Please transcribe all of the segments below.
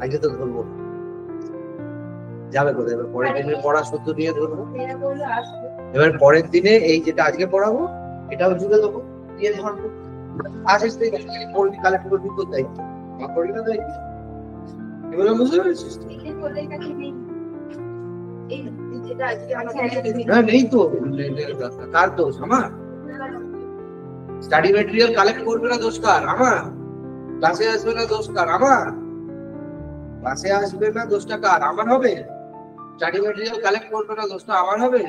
আগে তো ধরবো যাবে কোথায়, এবার পরের দিনের পড়া সূত্র দিয়ে ধরবো। এবার পরের দিনে এই যেটা আজকে পড়াবো এটাও জুড়ে দেবো, দিয়ে ধরবো। আসিস থেকে পড়বি, কালেক্ট করবি, তোর দায়িত্ব, আমার পড়বি না দায়িত্ব। এবার বুঝতে পেরেছিস? না নেই তো, কার দোষ? আমার? স্টাডি ম্যাটেরিয়াল কালেক্ট করবে না দোষ কার? আমার। ক্লাসে আসবে না দোষ কার? আমার। ক্লাসে আসবে না দোষটা কার? আমার হবে। স্টাডি ম্যাটেরিয়াল কালেক্ট করবে না দোষটা আমার হবে।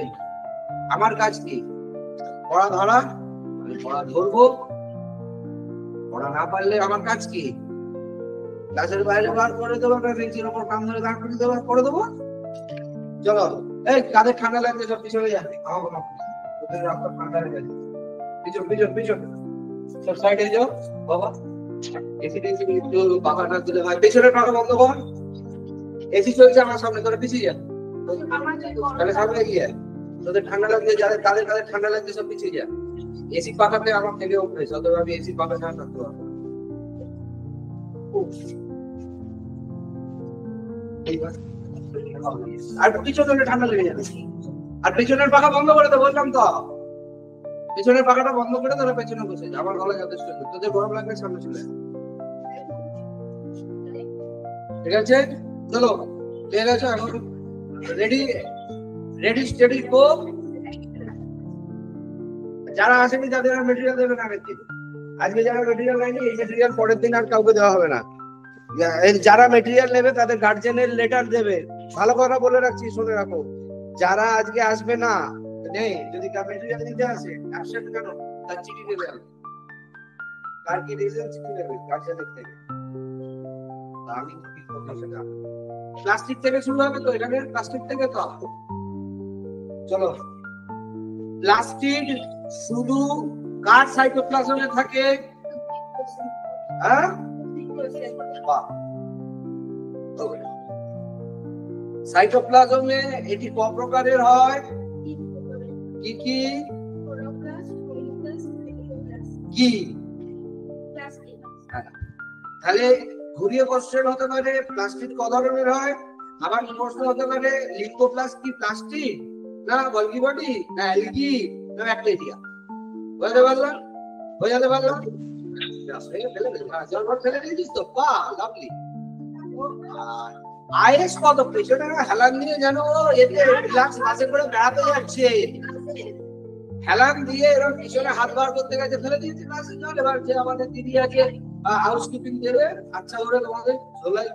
আমার কাজ কি? পড়া ধরা, পড়া ধরবো। পড়া না পারলে আমার কাজ কি? ক্লাসের বাইরে বার করে দেবো, বেঞ্চের উপর কান ধরে দাঁড় করে দেবো, করে দেবো। চলো, এই কাদের ঠান্ডা লাগছে সব পিছনে যা, ঠান্ডা লেগে গেছে। পিছন পিছন পিছন সব সাইডে যাও বাবা। এসি টেসি পাখাটা দিলে ভাই, পেছনের পাখা বন্ধ কর। এসি চলছে আমার সামনে, তোরা পিছিয়ে যা। তাহলে সামনে গিয়ে তোদের ঠান্ডা লাগছে, যাদের কাদের কাদের ঠান্ডা লাগছে সব পিছিয়ে যা। এসি পাখাতে আমার থেকে অভ্যেস, অথবা আমি এসি পাখা ছাড়া থাকতে পারবো। আর পিছনে ঠান্ডা লেগে যাবে। আর পেছনের পাখা বন্ধ করে তো বললাম তো, পেছনের পাখাটা বন্ধ করে তোরা পেছনে বসে যা। আমার গলা যথেষ্ট, তোদের গরম লাগবে সামনে চলে। ঠিক আছে, চলো ঠিক আছে, এখন রেডি রেডি স্টেডি গো। যারা আসেনি তাদের আর মেটেরিয়াল দেবে না আজকে। যারা মেটেরিয়াল নেয়নি, এই মেটেরিয়াল পরের দিন আর কাউকে দেওয়া হবে না। যারা মেটেরিয়াল নেবে তাদের গার্জেনের লেটার দেবে। ভালো কথা বলে রাখছি, শুনে রাখো। যারা আজকে আসবে না নেই, যদি মেটেরিয়াল নিতে আসে, অ্যাবসেন্ট কেন, তার চিঠি দেবে। কার কি রিজন চিঠি দেবে গার্জেনের থেকে। আমি কি করব সেটা? প্লাস্টিক থেকে শুরু হবে তো, এখানে প্লাস্টিক থেকে তো। চলো, প্লাস্টিক শুধু কার সাইটোপ্লাজমে থাকে? হ্যাঁ, সাইটোপ্লাজমে এটি ক প্রকারের হয়? কি কি কি? তাহলে ঘুরিয়ে কোশ্চেন হতে পারে প্লাস্টিক ক ধরনের হয়। আবার প্রশ্ন হতে পারে লিথোপ্লাস্ট কি প্লাস্টিক না গলগি বডি না অ্যালগি না ব্যাকটেরিয়া? বুঝতে পারলাম? বোঝাতে পারলাম? আইএস কত পেছনে হেলান দিয়ে যেন এতে রিল্যাক্স বাসে করে বেড়াতে যাচ্ছে। হেলান দিয়ে এরকম পিছনে হাত বার করতে গেছে, ফেলে দিয়েছে ক্লাসে জল। এবার যে আমাদের দিদি আছে হাউসকিপিং দেবে, আচ্ছা ওরা তোমাদের ঝোলাই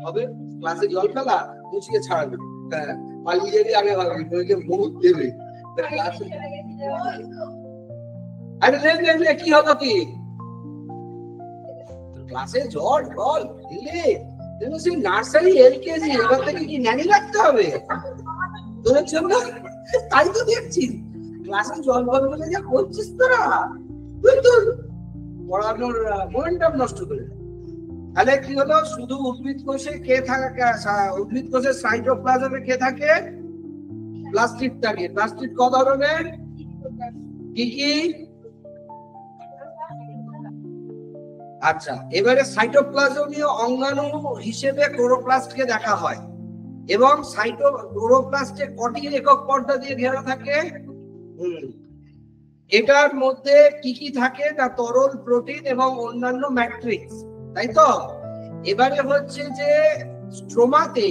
হবে ক্লাসে জল ফেলা, মুছিয়ে ছাড়াবে। হ্যাঁ, পালিয়ে যাবি আগে ভাবি, তোকে মুখ দেবে। আরে লে কি হতো কি ক্লাসে জল জল দিলে তুমি সেই নার্সারি এলকেজি, এবার থেকে কি ন্যানি রাখতে হবে তোদের জন্য? তাই তো দেখছি ক্লাসে জল জল বলে যা করছিস তোরা, তুই তো পড়ানোর মোমেন্টাম নষ্ট করে। তাহলে কি হলো, শুধু উদ্ভিদ কোষে কে থাকে? উদ্ভিদ কোষের সাইটোপ্লাজমে কে থাকে? প্লাস্টিক থাকে। প্লাস্টিক ক ধরনের? কি কি? আচ্ছা, এবারে সাইটোপ্লাজমীয় অঙ্গাণু হিসেবে ক্লোরোপ্লাস্টকে দেখা হয় এবং ক্লোরোপ্লাস্টে কটি একক পর্দা দিয়ে ঘেরা থাকে? এটার মধ্যে কি কি থাকে না তরল, প্রোটিন এবং অন্যান্য ম্যাট্রিক্স, তাই তো? এবারে হচ্ছে যে স্ট্রোমাতে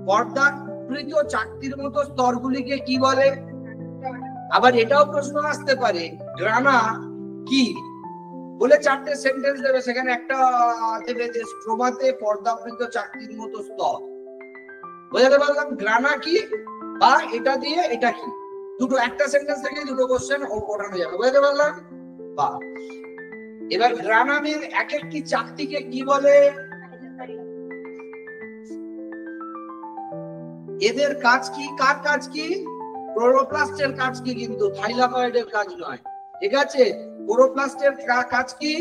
পর্দাকৃত চাকতির মতো স্তরগুলিকে কি বলে? আবার এটাও প্রশ্ন আসতে পারে গ্রানা কি বলে, চারটে সেন্টেন্স দেবে, সেখানে একটা দেবে যে স্ট্রোমাতে পর্দাকৃত চাকতির মতো স্তর। বুঝতে পারলাম? গ্রানা কি বা এটা দিয়ে এটা কি, দুটো একটা সেন্টেন্স থেকে দুটো কোশ্চেন ওঠানো যাবে। বুঝতে পারলাম? বা এবার গ্রানামের এক একটি চাকতিকে কি বলে? এদের কাজ কি? কার কাজ কি? ক্লোরোপ্লাস্টের কাজ কি, কিন্তু থাইলাকয়েডের কাজ নয়। ঠিক আছে, ক্লোরোপ্লাস্টের কাজ কি?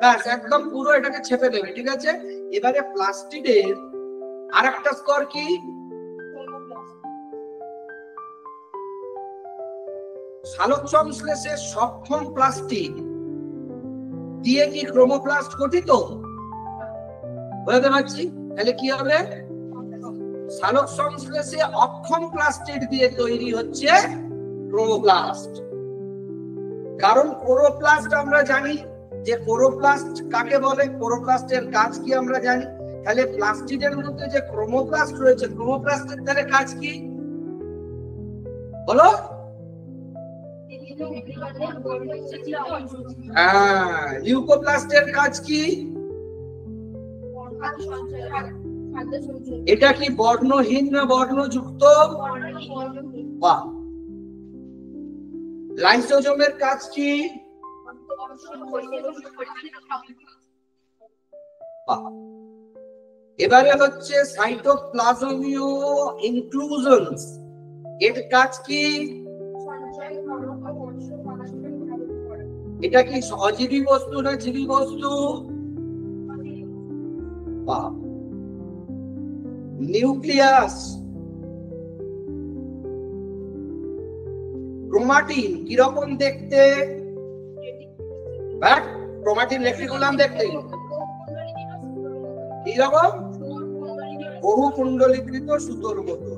ব্যাস, একদম পুরো এটাকে ছেপে দেবে। ঠিক আছে, এবারে প্লাস্টিডের আর একটা স্তর কি? সালোক সংশ্লেষে সক্ষম প্লাস্টিড দিয়ে কি ক্রোমোপ্লাস্ট গঠিত? বলতে পারছি? তাহলে কি হবে? সালোক সংশ্লেষে অক্ষম প্লাস্টিড দিয়ে তৈরি হচ্ছে ক্রোমোপ্লাস্ট। কারণ ক্লোরোপ্লাস্ট আমরা জানি যে ক্লোরোপ্লাস্ট কাকে বলে, ক্লোরোপ্লাস্টের কাজ কি আমরা জানি। তাহলে প্লাস্টিডের মধ্যে যে ক্রোমোপ্লাস্ট রয়েছে, ক্রোমোপ্লাস্টের তাহলে কাজ কি বলো? লিউকোপ্লাস্টের কাজ কি? এটা কি বর্ণহীন না বর্ণযুক্ত? বাহ। লাইসোজোমের কাজ কি? এবারে হচ্ছে সাইটোপ্লাজমীয় ইনক্লুশনস, এর কাজ কি? এটা কি অজীবী বস্তু না জীবী বস্তু? নিউক্লিয়াস, ক্রোমাটিন কিরকম দেখতে? ক্রোমাটিন রেটিকুলাম দেখতে কিরকম? বহু কুণ্ডলীকৃত সুতোর মতো।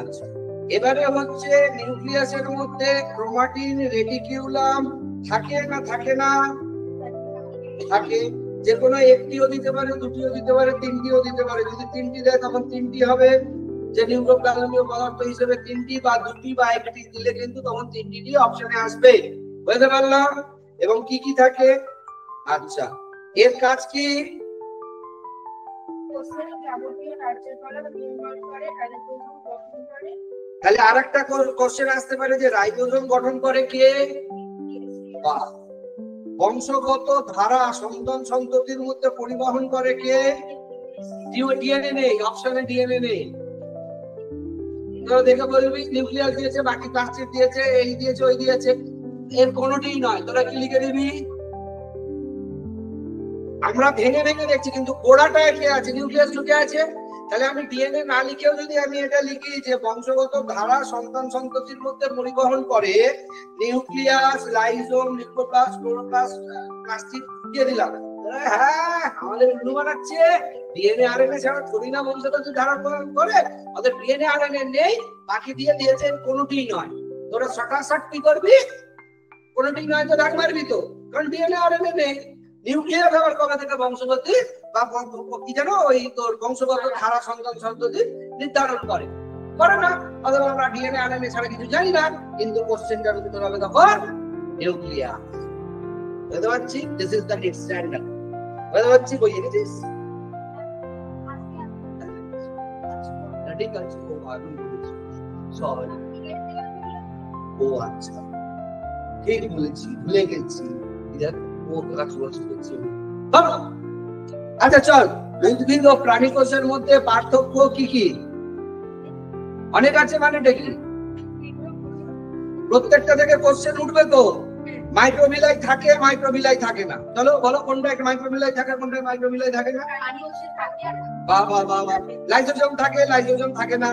আচ্ছা, এবারে হচ্ছে নিউক্লিয়াসের মধ্যে ক্রোমাটিন রেটিকুলাম থাকে না থাকে না? থাকে। যে কোনো একটিও দিতে পারে, দুটিও দিতে পারে, তিনটিও দিতে পারে। যদি তিনটি দেয় তখন তিনটি হবে, যে নিউক্লিয়াসীয় পদার্থ হিসেবে তিনটি বা দুটি বা একটি দিলে কিন্তু তখন তিনটি অপশনে আসবে। বুঝতে পারলাম? এবং কি কি থাকে? আচ্ছা, এর কাজ কি? তাহলে আরেকটা কোশ্চেন আসতে পারে যে রাইবোজোম গঠন করে কে? বংশগত ধারা সন্তান সন্ততির মধ্যে পরিবহন করে কে? ডিএনএ নেই, অপশনে ডিএনএ নেই। তোরা দেখে বলবি নিউক্লিয়াস দিয়েছে, বাকি প্লাস্টিড দিয়েছে, এই দিয়েছে, ওই দিয়েছে, এর কোনোটিই নয়। তোরা কি লিখে দিবি? আমরা ভেঙে ভেঙে দেখছি কিন্তু গোড়াটা কে আছে? নিউক্লিয়াস ঢুকে আছে। তাহলে আমি ডিএনএ না লিখেও যদি আমি এটা লিখি যে বংশগত ধারা সন্তান সন্ততির মধ্যে পরিবহন করে নিউক্লিয়াস, লাইজোম, লিউকোপ্লাস্ট, ক্লোরোপ্লাস্ট, প্লাস্টিড দিয়ে দিলাম, হ্যাঁ আমাদের উল্লু বানাচ্ছে। ডিএনএ আরএনএ ছাড়া থোড়ি না বংশগত ধারা করে, ওদের ডিএনএ আরএনএ নেই, বাকি দিয়ে দিয়েছে, কোনোটিই নয়। তোরা শর্ট কি করবি? কোনোটিই নয় তো দাগ মারবি তো, কারণ ডিএনএ আরএনএ নেই। নিউক্লিয়াস আবার কবে থেকে বংশগতি বা কি জানো ওই তোর বংশগত ধারা সন্তান সন্ততি নির্ধারণ করে না? অথবা আমরা ডিএনএ আরএনএ ছাড়া কিছু জানি না, কিন্তু কোশ্চেনটার উত্তর হবে তখন নিউক্লিয়াস। বুঝতে পারছি? This is the standard. বুঝতে পারছি? বুঝে গেছিস? ঠিক আছে, ও আমি বলেছি সরি। ও আচ্ছা, ঠিক বলেছি, ভুলে গেছি। আচ্ছা চল, উদ্ভিদ ও প্রাণী কোষের মধ্যে পার্থক্য কি কি? অনেক আছে, মানে দেখি প্রত্যেকটা থেকে কোশ্চেন উঠবে তো। মাইক্রোবিলাই থাকে, মাইক্রোবিলাই থাকে না। চলো বলো কোনটা মাইক্রোবিলাই থাকে, কোনটা মাইক্রোবিলাই থাকে না? বাবা বাবা। লাইসোজোম থাকে, লাইসোজোম থাকে না।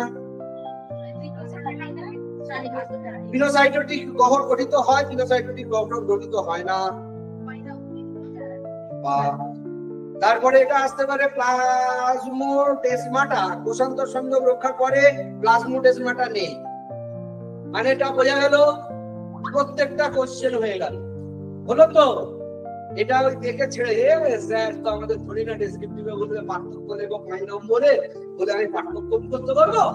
পিনোসাইটোটিক গহ্বর গঠিত হয়, পিনোসাইটোটিক গহ্বর গঠিত হয় না। তারপরে এটা আসতে পারে প্লাজমোডেসমাটা কোষান্তর সংযোগ রক্ষা করে, প্লাজমোডেসমাটা নেই। মানে এটা বোঝা গেল, প্রত্যেকটা কোশ্চেন হয়ে গেল। হলো তো? এটা ওই দেখে ছেড়ে স্যার তো আমাদের ধরি না ডেসক্রিপটিভে বলবে পার্থক্য লেখো 5 নম্বরে, বলে আমি পার্থক্য মুখস্থ করবো।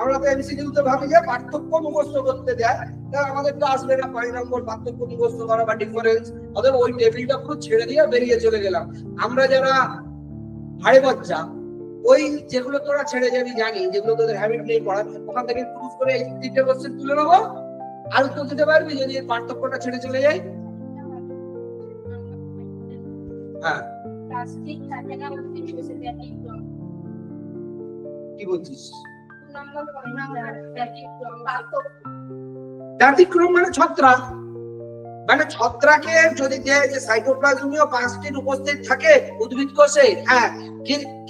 আমরা তো এমসিকিউতে ভাবি যে পার্থক্য মুখস্থ করতে দেয়, তাহলে আমাদের তো আসবে না 5 নম্বর পার্থক্য মুখস্থ করা বা ডিফারেন্স। অতএব ওই টেবিলটা পুরো ছেড়ে দিয়ে বেরিয়ে চলে গেলাম। আমরা যারা হাড়ে বাচ্চা, ওই যেগুলো তোরা ছেড়ে যাবি জানি, যেগুলো তোদের হ্যাবিট নেই পড়ার, ওখান থেকে প্রুফ করে এই 3টে কোশ্চেন তুলে নেবো। আর উত্তর দিতে পারবি যদি পার্থক্যটা ছেড়ে চলে যায়? হ্যাঁ, কি বলছিস? ব্যতিক্রম মানে ছত্রাক। মানে ছত্রাকে যদি দেয় যে সাইটোপ্লাজমীয় প্লাস্টিড উপস্থিত থাকে উদ্ভিদ কোষে, হ্যাঁ,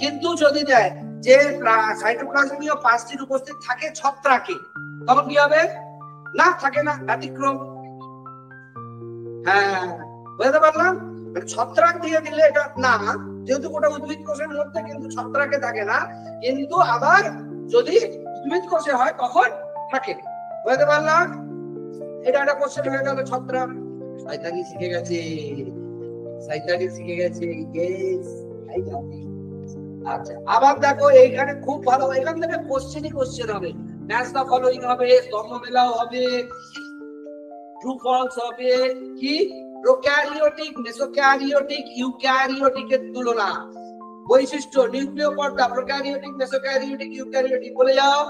কিন্তু যদি দেয় যে সাইটোপ্লাজমীয় প্লাস্টিড উপস্থিত থাকে ছত্রাকে, তখন কি হবে? না থাকে না, ব্যতিক্রম। হ্যাঁ, বুঝতে পারলাম। ছত্রাক দিয়ে দিলে এটা না, যেহেতু গোটা উদ্ভিদ কোষের মধ্যে কিন্তু ছত্রাকে থাকে না, কিন্তু আবার যদি উদ্ভিদ কোষে হয় তখন থাকে। বুঝতে পারলাম। এটা একটা কোশ্চেন হয়ে গেল। ছত্রাক শয়তানি শিখে গেছে, শয়তানি শিখে গেছে। আচ্ছা, আবার দেখো এইখানে খুব ভালো, এখান থেকে কোশ্চেন হবে, ম্যাচ দা ফলোইং হবে, স্তম্ভ মেলাও হবে, ট্রু ফলস হবে। কি প্রোক্যারিওটিক, মেসোক্যারিওটিক, ইউক্যারিওটিকের তুলনা, বৈশিষ্ট্য, নিউক্লিয় পর্দা, প্রোক্যারিওটিক, মেসোক্যারিওটিক, ইউক্যারিওটিক, বলে যাও।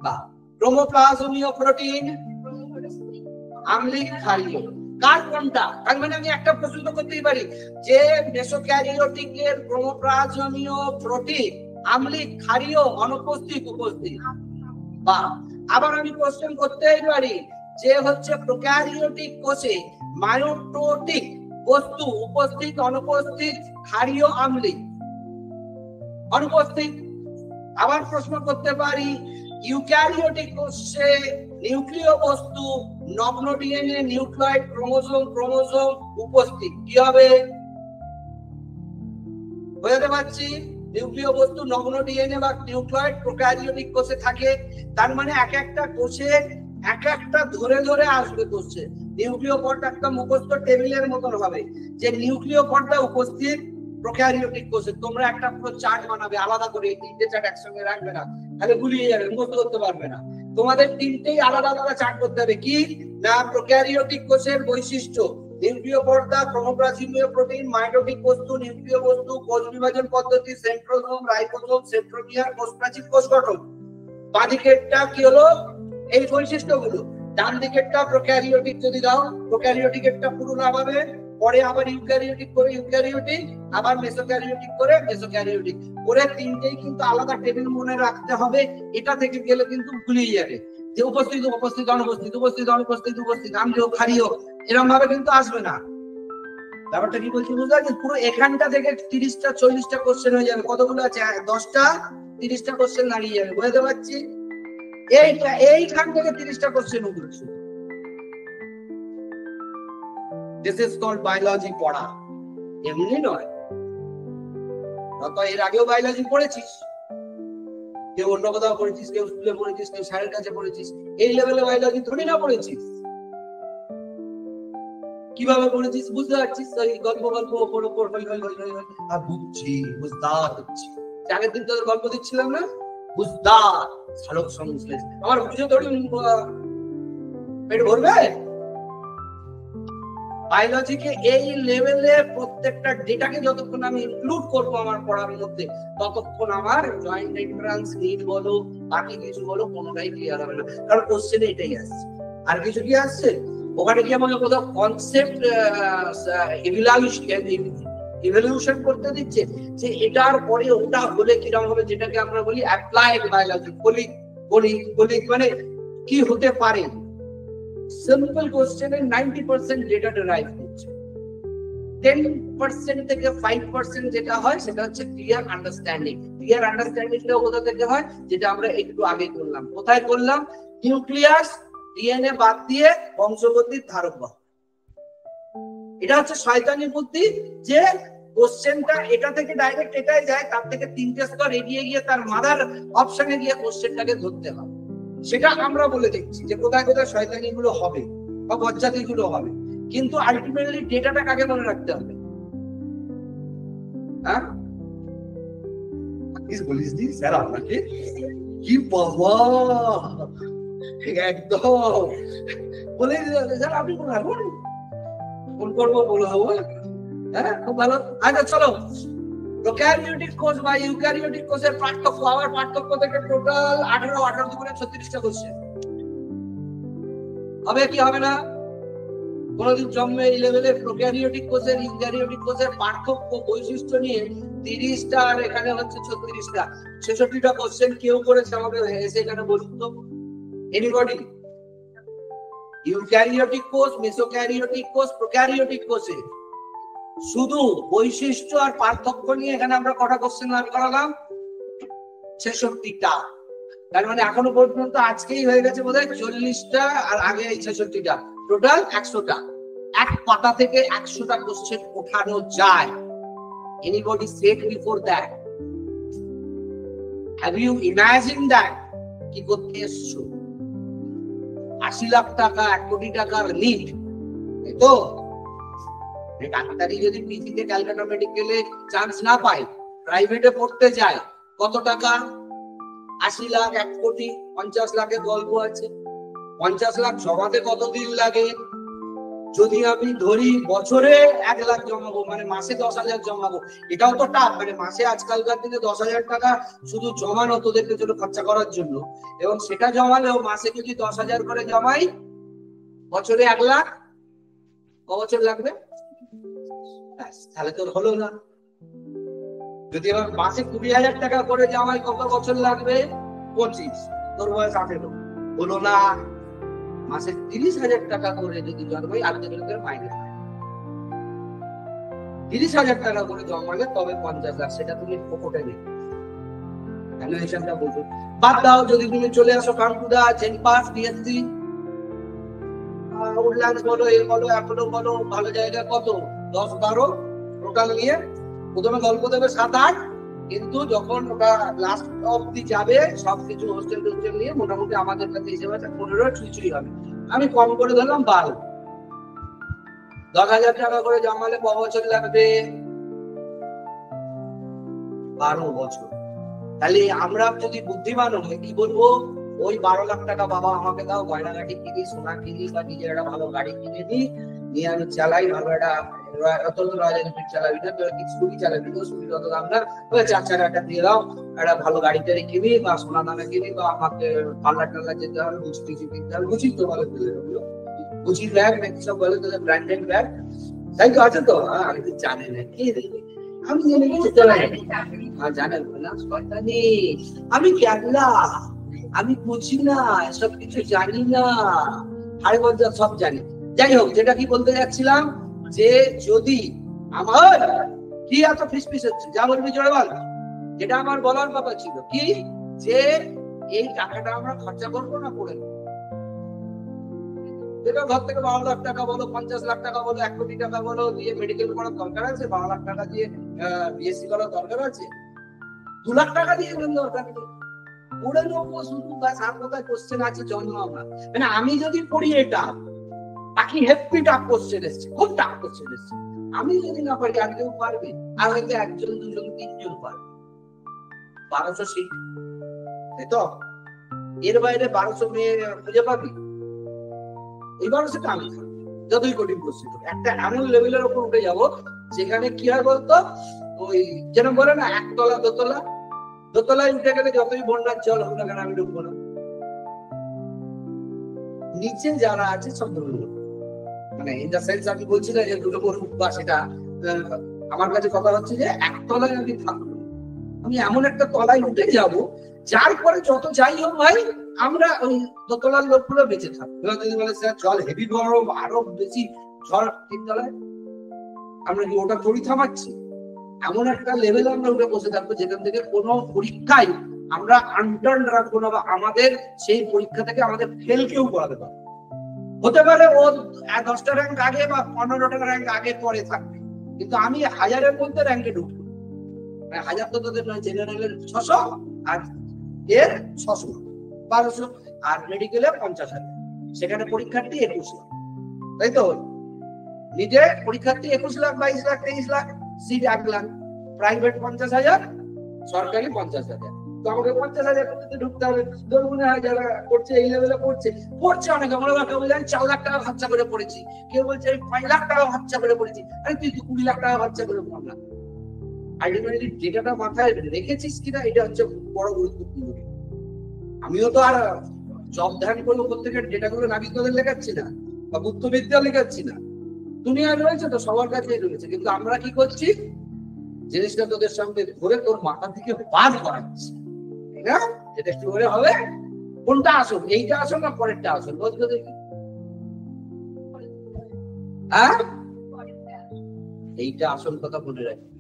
বাহ। ক্রোমোপ্লাজমীয় প্রোটিন, আম্লিক, ক্ষারীয়, কার কোনটা? তার মানে আমি একটা প্রশ্ন করতেই পারি যে মেসোক্যারিওটিকের ক্রোমোপ্লাজমীয় প্রোটিন আম্লিক, ক্ষারীয়, অনুপস্থিত, উপস্থিত। বা আবার আমি কোশ্চেন করতেই পারি যে হচ্ছে প্রোক্যারিওটিক কোষে মায়োটোটিক বস্তু উপস্থিত, অনুপস্থিত, ক্ষারীয়, আম্লিক, অনুপস্থিত। আবার প্রশ্ন করতে পারি ইউক্যারিওটিক কোষে নিউক্লিয় বস্তু, নগ্ন ডিএনএ, নিউক্লিয়েড, ক্রোমোজোম উপস্থিত। কি হবে? বুঝতে পারছি। নিউক্লিয় বস্তু, নগ্ন ডিএনএ বা নিউক্লিয়েড প্রোক্যারিওটিক কোষে থাকে। তার মানে এক একটা কোষে এক একটা ধরে ধরে আসবে কোষে। নিউক্লিয় পর্দা একটা মুখস্থ টেবিলের মতন হবে যে নিউক্লিয় পর্দা উপস্থিত প্রোক্যারিওটিক কোষে। তোমরা একটা পুরো চার্ট বানাবে আলাদা করে, তিনটে চার্ট একসঙ্গে রাখবে না, তাহলে গুলিয়ে যাবে, মুখস্থ করতে পারবে না। তোমাদের তিনটেই আলাদা আলাদা চার্ট করতে হবে। কি না, প্রোক্যারিওটিক কোষের বৈশিষ্ট্য, নিউক্লিয় পর্দা, ক্রোমোপ্লাজমীয় প্রোটিন, মাইটোটিক বস্তু, নিউক্লিয় বস্তু, কোষ বিভাজন পদ্ধতি, সেন্ট্রোজোম, রাইবোজোম, সেন্ট্রোমিয়ার, কোষ প্রাচীর, কোষ গঠন। বাঁ দিকেরটা কি হলো? এই বৈশিষ্ট্যগুলো। ডান দিকেরটা প্রোক্যারিওটিক যদি দাও, প্রোক্যারিওটিকেরটা পুরো নামাবে, পরে আবার ইউক্যারিওটিক করে ইউক্যারিওটিক, আবার মেসোক্যারিওটিক করে মেসোক্যারিওটিক করে, তিনটেই কিন্তু আলাদা টেবিল মনে রাখতে হবে। এটা থেকে গেলে কিন্তু ভুলিয়ে যাবে যে উপস্থিত, উপস্থিত, অনুপস্থিত, উপস্থিত, অনুপস্থিত, উপস্থিত, আম্লীয়, ক্ষারীয়, এরকম ভাবে কিন্তু আসবে না। ব্যাপারটা কি বলছি বুঝতে পারছি? পুরো এখানটা থেকে 30টা 40টা কোশ্চেন হয়ে যাবে। কতগুলো আছে? 10টা 30টা কোশ্চেন দাঁড়িয়ে যাবে। বুঝতে পারছি? এইখান থেকে 30টা কোশ্চেন উঠবে। দিস ইজ কল্ড বায়োলজি পড়া, এমনি নয়। তো এর আগেও বায়োলজি পড়েছিস, কেউ অন্য কোথাও পড়েছিস, কেউ স্কুলে পড়েছিস, কেউ স্যারের কাছে পড়েছিস। এই লেভেলে বায়োলজি থোড়ি না পড়েছিস। কিভাবে পড়েছিস বুঝতে পারছিস? গল্প ওপর আর বুঝছি, বুঝদার হচ্ছি। আগের দিন তোদের গল্প দিচ্ছিলাম না, বুঝদার শালক সংশ্লেষ, আমার বুঝে ধরি পেট ভরবে। বায়োলজিকে এই লেভেলে প্রত্যেকটা ডেটাকে যতক্ষণ আমি ইনক্লুড করবো আমার পড়ার মধ্যে, ততক্ষণ আমার জয়েন্ট এন্ট্রান্স নিট বলো, বাকি কিছু বলো, কোনোটাই ক্লিয়ার হবে না। কারণ কোশ্চেনে এটাই আসছে। আর কিছু কি আসছে? ওখানে কি আমাকে কোথাও কনসেপ্ট ইভ্যালুয়েশন করতে দিচ্ছে যে এটার পরে ওটা হলে কিরকম হবে, যেটাকে আমরা বলি অ্যাপ্লাইড বায়োলজি, বলি মানে কি হতে পারে। সিম্পল কোশ্চেনে 90% ডেটা ডেরাইভ করছে, 10% থেকে 5% যেটা হয় সেটা হচ্ছে ক্লিয়ার আন্ডারস্ট্যান্ডিং। ক্লিয়ার আন্ডারস্ট্যান্ডিংটা কোথা থেকে হয়? যেটা আমরা একটু আগে করলাম। কোথায় করলাম? নিউক্লিয়াস, ডিএনএ বাদ দিয়ে বংশগতির ধারক বাহক। এটা হচ্ছে শয়তানি বুদ্ধি যে কোশ্চেনটা এটা থেকে ডাইরেক্ট এটাই যায়, তার থেকে 3টে স্তর এগিয়ে গিয়ে তার মাদার অপশনে গিয়ে কোশ্চেনটাকে ধরতে হবে। সেটা আমরা বলে দেখছি যে কোথায় কোথায় শয়তানি গুলো হবে বা বজ্জাতি গুলো হবে, কিন্তু আলটিমেটলি ডেটাটা কাকে মনে রাখতে হবে? হ্যাঁ, বলিস দি স্যার আপনাকে কি বাবা একদম বলে স্যার আপনি কোন রাখুন, কোন করবো বলে দেবো। হ্যাঁ, খুব ভালো। আচ্ছা চলো, প্রোক্যারিওটিক কোষ বা ইউক্যারিওটিক কোষের পার্থক্য। আবার পার্থক্য থেকে টোটাল 18 দুগুণে 36টা কোশ্চেন হবে কি হবে না? কোনদিন জন্মে এই লেভেলে প্রোক্যারিওটিক কোষের ইউক্যারিওটিক কোষের পার্থক্য বৈশিষ্ট্য নিয়ে 30টা আর এখানে হচ্ছে 36টা, 66টা কোশ্চেন কেউ করেছে আমাকে এসে এখানে বলুন তো, এনিবডি? ইউক্যারিওটিক কোষ, মেসোক্যারিওটিক কোষ, প্রোক্যারিওটিক কোষে শুধু বৈশিষ্ট্য আর পার্থক্য নিয়ে এখানে আমরা কটা কোশ্চেন বার করালাম? 66টা। তার মানে এখনো পর্যন্ত আজকেই হয়ে গেছে বোধহয় 40টা, আর আগে এই 66টা, টোটাল 100টা। এক পাতা থেকে 100টা কোশ্চেন ওঠানো যায়। Anybody said before that? Have you imagined that? কি করতে এসছো? 80 লাখ টাকা, 1 কোটি টাকার নিট, তো ডাক্তারি যদি পিজিতে ক্যালকাটা মেডিকেলে চান্স না পায়, প্রাইভেটে পড়তে যায়, কত টাকা? 80 লাখ, 1 কোটি, 50 লাখের গল্প আছে। 50 লাখ জমাতে কতদিন লাগে? যদি আমি ধরি বছরে 1 লাখ জমাবো, মানে মাসে 10,000 জমাবো, এটাও তো টাফ। মানে মাসে আজকালকার দিনে 10,000 টাকা শুধু জমানো তোদেরকে জন্য খরচা করার জন্য, এবং সেটা জমালেও মাসে যদি 10,000 করে জমাই, বছরে 1 লাখ, ক বছর লাগবে? তাহলে তো হলো না। যদি আবার মাসে 20,000 টাকা করে জমাই, কত বছর লাগবে? 25। তোর বয়স 18, হলো না। মাসে 30,000 টাকা করে যদি জন্মাই, আর্থিক মাইনে 30,000 টাকা করে জমালে তবে 50 লাখ, সেটা তুমি পকেটে নেবে। ভ্যালুয়েশনটা বুঝো। বাদ দাও, যদি তুমি চলে আসো কানপুরা, জেনপাস, বিএসসি, উডল্যান্ডস বলো, এই বলো, এখনো বলো, ভালো জায়গা কত? 10-12 টোটাল নিয়ে। প্রথমে গল্প দেবে 7-8, কিন্তু যখন ওটা লাস্ট অবধি যাবে, সবকিছু হোস্টেল টোস্টেল নিয়ে মোটামুটি আমাদের কাছে হিসেবে আছে 15 ছুঁই হবে। আমি কম করে ধরলাম 12। 10,000 টাকা করে জমালে ক বছর লাগবে? 12 বছর। তাহলে আমরা যদি বুদ্ধিমান হই, কি বলবো? ওই 12 লাখ টাকা বাবা আমাকে দাও, গয়নাগাটি কিনি, সোনা কিনি, বা নিজের একটা ভালো গাড়ি কিনে দিই, নিয়ে আমি চালাই, ভালো একটা অত রয়্যাল এনফিল্ড চালাবি না, স্কুটি চালাবি, তো স্কুটি অত দাম না, 4 একটা দিয়ে দাও, একটা ভালো গাড়ি টাড়ি কিনি, বা সোনা দানা কিনি, বা আমাকে পার্লার টার্লার যেতে হবে, গুচি টুচি কিনতে হবে। গুচি তো ভালো গুচি ব্যাগ নাকি সব বলে তোদের ব্র্যান্ডেড ব্যাগ, তাই তো আছে তো? আমি তো জানি না, কি আমি জানি কিছু চালাই না, জানেন না শয়তানি। আমি ক্যাবলা, আমি বুঝি না, এসব কিছু জানি না, হাড়ে মজা সব জানি। যাই হোক, যেটা কি বলতে যাচ্ছিলাম, যে যদি আমার কি এত ফিসফিস হচ্ছে, যা বলবি জোরে বল। যেটা আমার বলার কথা ছিল কি, যে এই টাকাটা আমরা খরচা করবো না করে নেবো। যেটা ঘর থেকে 12 লাখ টাকা বলো, 50 লাখ টাকা বলো, 1 কোটি টাকা বলো, দিয়ে মেডিকেল করার দরকার আছে? 12 লাখ টাকা দিয়ে বিএসসি করার দরকার আছে? 2 লাখ টাকা দিয়ে দরকার নেই, পড়ে নেবো শুধু। ব্যাস, আর কোথায় কোশ্চেন আছে জন্ম আমরা। মানে আমি যদি পড়ি এটা, বাকি হেভি টাফ কোশ্চেন এসছে, খুব টাফ কোশ্চেন এসছে, আমি যদি না পারি, আর কেউ পারবে? আর হয়তো 1 জন 2 জন 3 জন পারবে। 1200 সিট, তাই তো? এর বাইরে 1200 মেয়ে খুঁজে পাবি? এই 1200টা আমি যতই কঠিন কোশ্চেন, একটা এমন লেভেলের উপর উঠে যাবো যেখানে কি হয় বলতো, ওই যেন বলে না, 1 তলা 2 তলা, দোতলায় উঠে গেলে যতই বন্যার জল হোক না কেন, আমি ঢুকবো না। নিচে যারা আছে সব ধরুন, মানে ইন দা সেন্স আমি বলছি না যে দুটো করুক বা সেটা, আমার কাছে কথা হচ্ছে যে 1 তলায় আমি থাকবো, আমি এমন একটা তলায় উঠে যাব, যার পরে যত যাই হোক ভাই, আমরা ওই দোতলার লোকগুলো বেঁচে থাকবো। এবার যদি বলে স্যার জল হেভি গরম, আরো বেশি ঝড় 3 তলায়, আমরা কি ওটা থরি থামাচ্ছি? এমন একটা লেভেলে আমরা উঠে বসে থাকবো যেখান থেকে কোনো পরীক্ষায় আমরা আনটার্ন রাখবো না, বা আমাদের সেই পরীক্ষা থেকে আমাদের ফেল কেউ করাতে পারবে। হতে পারে ও 10টা র্যাঙ্ক আগে বা 15টা র্যাঙ্ক আগে পরে থাকবে, কিন্তু আমি 1000-এর মধ্যে র্যাঙ্কে ঢুকবো। 1000 তো তোদের নয়, জেনারেলের 600, আর এর 600, 1200, আর মেডিকেলে 50,000। সেখানে পরীক্ষার্থী 21 লাখ, তাই তো? নিজে পরীক্ষার্থী 21 লাখ, 22 লাখ, 23 লাখ, সিট 1 লাখ, প্রাইভেট 50,000, সরকারি 50,000। তো আমাকে 50,000 করতে ঢুকতে হবে। ধরুন যারা করছে এই লেভেলে পড়ছে অনেকে, আমরা কেউ বলে 4 লাখ টাকা খরচা করে পড়েছি, কেউ বলছে 5 লাখ টাকা খরচা করে পড়েছি। আরে তুই 20 লাখ টাকা খরচা করে পড় না, আলটিমেটলি ডেটাটা মাথায় রেখেছিস কিনা, এটা হচ্ছে বড় গুরুত্বপূর্ণ। আমিও তো আর জব ধ্যান করে উপর থেকে ডেটাগুলো নাবিকদের লেখাচ্ছি না, বা বুদ্ধবিদ্যা লেখাচ্ছি না, দুনিয়ায় রয়েছে তো, সবার কাছেই রয়েছে। কিন্তু আমরা কি করছি, জিনিসটা তোদের সামনে ধরে তোর মাথা থেকে বাদ করাচ্ছি, তাই না? যেটা একটু হলে হবে, কোনটা আসল, এইটা আসল না পরেরটা আসল, বলতে দেখি। এইটা আসল কথা মনে রাখবি।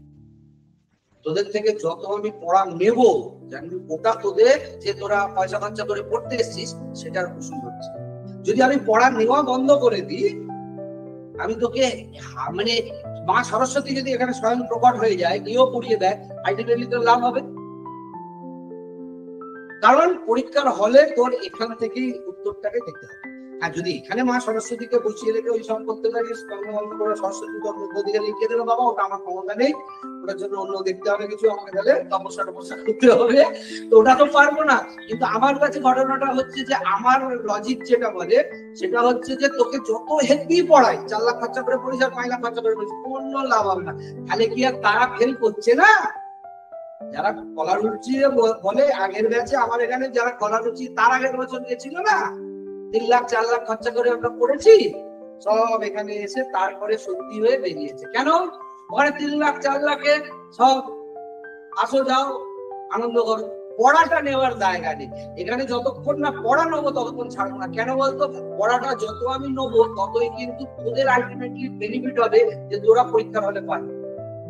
তোদের থেকে যত আমি পড়া নেব জানি ওটা তোদের যে তোরা পয়সা খরচা করে পড়তে এসেছিস সেটার কুসুম হচ্ছে। যদি আমি পড়া নেওয়া বন্ধ করে দিই, আমি তোকে মানে মা সরস্বতী যদি এখানে স্বয়ং প্রকট হয়ে যায়, নিয়েও পড়িয়ে দেয়, আলটিমেটলি তোর লাভ হবে। কারণ পরীক্ষার হলে তোর এখান থেকেই উত্তরটাকে দেখতে হবে। আর যদি এখানে মা সরস্বতীকে বসিয়ে রেখে ওই সব করতে পারিস, সরস্বতী তোর মধ্য দিকে লিখে দেবে, বাবা ওটা আমার ক্ষমতা নেই, ওটার জন্য অন্য দেখতে হবে কিছু, আমাকে তাহলে তপস্যা করতে হবে, তো ওটা তো পারবো না। কিন্তু আমার কাছে ঘটনাটা হচ্ছে যে আমার লজিক যেটা বলে সেটা হচ্ছে যে তোকে যত হেভি পড়াই, 4 লাখ খরচা করে পড়িস আর 5 লাখ খরচা করে পড়িস, কোনো লাভ হবে না। তাহলে কি আর তারা ফেল করছে না? যারা কলারুচি বলে আগের ব্যাচে আমার এখানে যারা কলারুচি তার আগের বছর গিয়েছিল না, 3 লাখ 4 লাখ খরচা করে আমরা পড়েছি, সব এখানে এসে তারপরে সত্যি হয়ে বেরিয়েছে। কেন? ওখানে 3 লাখ 4 লাখে সব আসো যাও আনন্দ করো, পড়াটা নেওয়ার জায়গা নেই। এখানে যতক্ষণ না পড়া নেবো ততক্ষণ ছাড়বো না। কেন বলতো? পড়াটা যত আমি নেবো ততই কিন্তু তোদের আলটিমেটলি বেনিফিট হবে, যে তোরা পরীক্ষার হলে পারবে।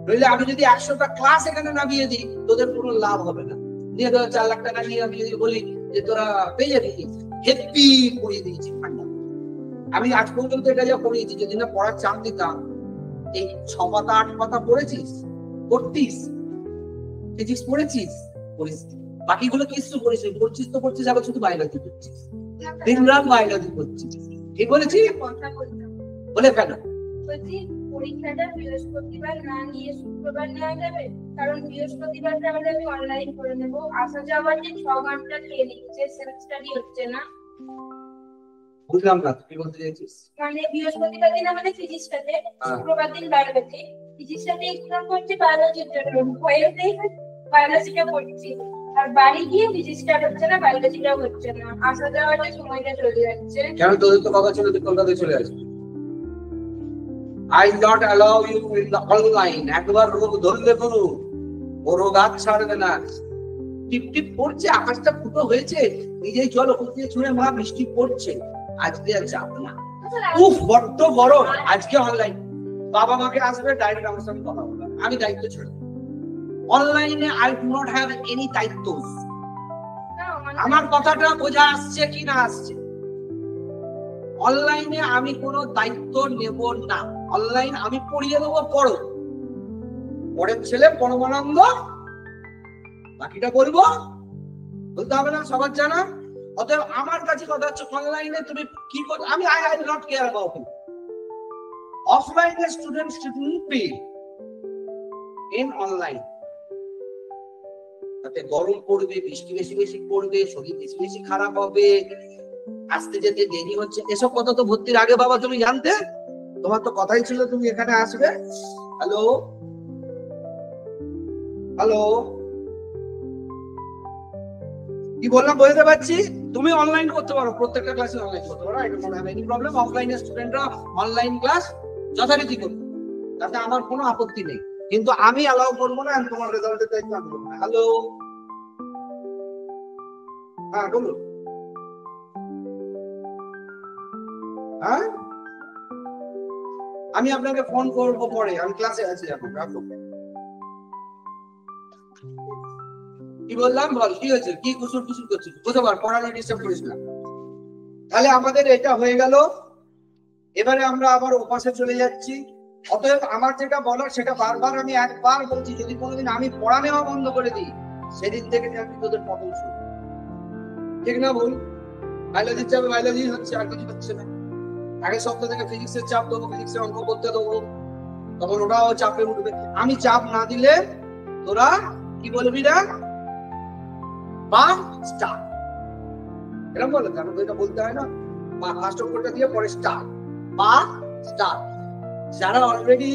নইলে আমি যদি 100টা ক্লাস এখানে নামিয়ে দিই তোদের কোনো লাভ হবে না। নিয়ে ধরো 4 লাখ টাকা নিয়ে আমি যদি বলি যে তোরা পেয়ে যাবি, হেপি পড়িয়ে দিয়েছি ঠান্ডা। আমি আজ পর্যন্ত এটা যা পড়িয়েছি, যদি না পড়ার চাপ দিতাম, এই 6 পাতা 8 পাতা পড়েছিস, পড়তিস, ফিজিক্স পড়েছিস, পড়িস, বাকিগুলো কিছু পড়ছিস তো পড়ছিস, আবার শুধু বায়োলজি পড়ছিস, দিন রাত বায়োলজি পড়ছিস। ঠিক বলেছি? বলে কেন? পরীক্ষাটা বৃহস্পতিবার না নিয়ে শুক্রবার নেওয়া যাবে, কারণ বৃহস্পতিবার তাহলে আমি অনলাইন করে নেব। আসা যাওয়ার যে 6 ঘন্টা খেয়ে নিচ্ছে, সেলফ স্টাডি হচ্ছে না। বুঝলাম না কি বলতে চাইছিস। মানে বৃহস্পতিবার দিন আমাদের ফিজিক্সটাতে, শুক্রবার দিন বায়োলজি, ফিজিক্সটাতে এক্সাম করছি, বায়োলজির জন্য ভয়েতেই বায়োলজিটা পড়ছি, আর বাড়ি গিয়ে ফিজিক্সটা হচ্ছে না, বায়োলজিটা হচ্ছে না, আসা যাওয়ার সময়টা চলে যাচ্ছে। কেন? তোদের তো কথা ছিল তুই কলকাতায় চলে আসবি। I not allow you in the online. একবার রোগ ধরলে গুরু, ও রোগ আর ছাড়বে না। টিপ টিপ পড়ছে, আকাশটা ফুটো হয়েছে, নিজেই জল ওপর দিয়ে ছুঁড়ে মা বৃষ্টি পড়ছে, আজকে আর যাব না। উফ বড্ড গরম, আজকে অনলাইন। বাবা মাকে আসবে, ডাইরেক্ট আমার সঙ্গে কথা বলবে, আমি দায়িত্ব ছেড়ে দেব। অনলাইনে I do not have any দায়িত্ব। আমার কথাটা বোঝা আসছে কি না আসছে? অনলাইনে আমি কোনো দায়িত্ব নেব না। অনলাইন আমি পড়িয়ে দেবো, পড়ো, পরের ছেলে পরমানন্দ, বাকিটা বলবো, বলতে হবে না, সবার জানা। অতএব আমার কাছে কথা হচ্ছে অনলাইনে তুমি কি করো, আমি I will not care about it. Offline students shouldn't be in online. তাতে গরম পড়বে, বৃষ্টি বেশি বেশি পড়বে, শরীর বেশি বেশি খারাপ হবে, আসতে যেতে দেরি হচ্ছে, এসব কথা তো ভর্তির আগে বাবা তুমি জানতে। তোমার তো কথাই ছিল তুমি এখানে আসবে। হ্যালো হ্যালো, কি বললাম বুঝতে পারছি? তুমি অনলাইন করতে পারো, প্রত্যেকটা ক্লাসে অনলাইন করতে পারো, I don't have any problem. অফলাইনের স্টুডেন্টরা অনলাইন ক্লাস যথারীতি করবে, তাতে আমার কোনো আপত্তি নেই, কিন্তু আমি অ্যালাউ করবো না, আমি তোমার রেজাল্টের দায়িত্ব আমি নেবো না। হ্যালো, হ্যাঁ বলুন। হ্যাঁ, আমি আপনাকে ফোন করবো পরে, আমি ক্লাসে আছি এখন, রাখো। কি বললাম বল, কি হয়েছে, কি কুসুর কুসুর করছিস? বুঝতে পার, পড়ানো ডিস্টার্ব করিস না। তাহলে আমাদের এটা হয়ে গেল, এবারে আমরা আবার ওপাশে চলে যাচ্ছি। অতএব আমার যেটা বলার সেটা বারবার আমি একবার বলছি, যদি কোনোদিন আমি পড়া নেওয়া বন্ধ করে দিই, সেদিন থেকে আমি তোদের পতন শুরু। ঠিক না ভুল? বায়োলজির চাপে বায়োলজি হচ্ছে, আর কিছু হচ্ছে না। আগের সপ্তাহ থেকে ফিজিক্সের চাপ দেবো, ফিজিক্সের অঙ্ক করতে দেবো, তখন ওটাও চাপে উঠবে। আমি চাপ না দিলে তোরা কি বলবি না, বা স্টার্ট, এরকম বলে, জানো তো এটা বলতে হয় না, বা ফার্স্ট অঙ্কটা দিয়ে পরে স্টার্ট, বা স্টার্ট। যারা অলরেডি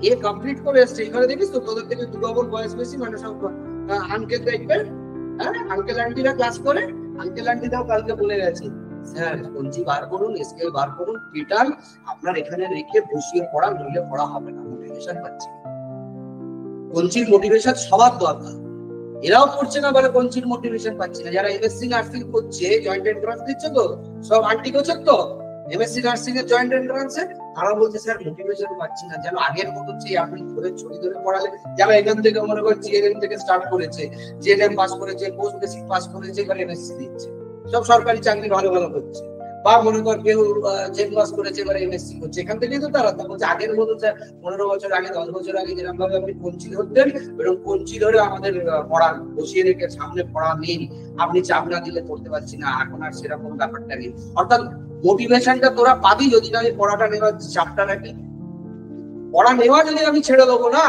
এ কমপ্লিট করে এসছে, এখানে দেখিস তো তোদের থেকে 2 ডবল বয়স বেশি, মানে সব আঙ্কেল টাইপের, হ্যাঁ আঙ্কেল আন্টিরা ক্লাস করে। আঙ্কেল আন্টিরাও কালকে বলে গেছে, স্যার কঞ্চি বার করুন, স্কেল বার করুন, পিটান আপনার এখানে রেখে বসিয়ে পড়া, নইলে পড়া হবে না, মোটিভেশন পাচ্ছি। কঞ্চির মোটিভেশন সবার দরকার, এরাও পড়ছে না বলে কঞ্চির মোটিভেশন পাচ্ছি না। যারা এমএসসি নার্সিং করছে, জয়েন্ট এন্ট্রান্স দিচ্ছে তো, সব আন্টি কোচের তো, এমএসসি নার্সিং এর জয়েন্ট এন্ট্রান্সে তারা বলছে স্যার মোটিভেশন পাচ্ছি না, যেন আগের মতো যে আপনি ধরে ছড়ি ধরে পড়ালে, যারা এখান থেকে মনে করেন জিএনএম থেকে স্টার্ট করেছে, জিএনএম পাস করেছে, পোস্ট বেসিক পাস করেছে, এবার এমএসসি দিচ্ছে, সব সরকারি চাকরি ভালো ভালো করছে, বা মনে কর কেউ জেন পাস করেছে এবার এমএসসি করছে, এখান থেকেই তো তারা বলছে আগের মতো 15 বছর আগে 10 বছর আগে যেরকম ভাবে আপনি কঞ্চি ধরতেন এরকম কঞ্চি ধরে আমাদের পড়া বসিয়ে রেখে সামনে পড়া নেই, আপনি চাপ না দিলে পড়তে পারছি না, এখন আর সেরকম ব্যাপারটা নেই। অর্থাৎ মোটিভেশনটা তোরা পাবি যদি আমি পড়াটা নেওয়ার চাপটা রাখি, পড়া নেওয়া যদি আমি ছেড়ে দেবো না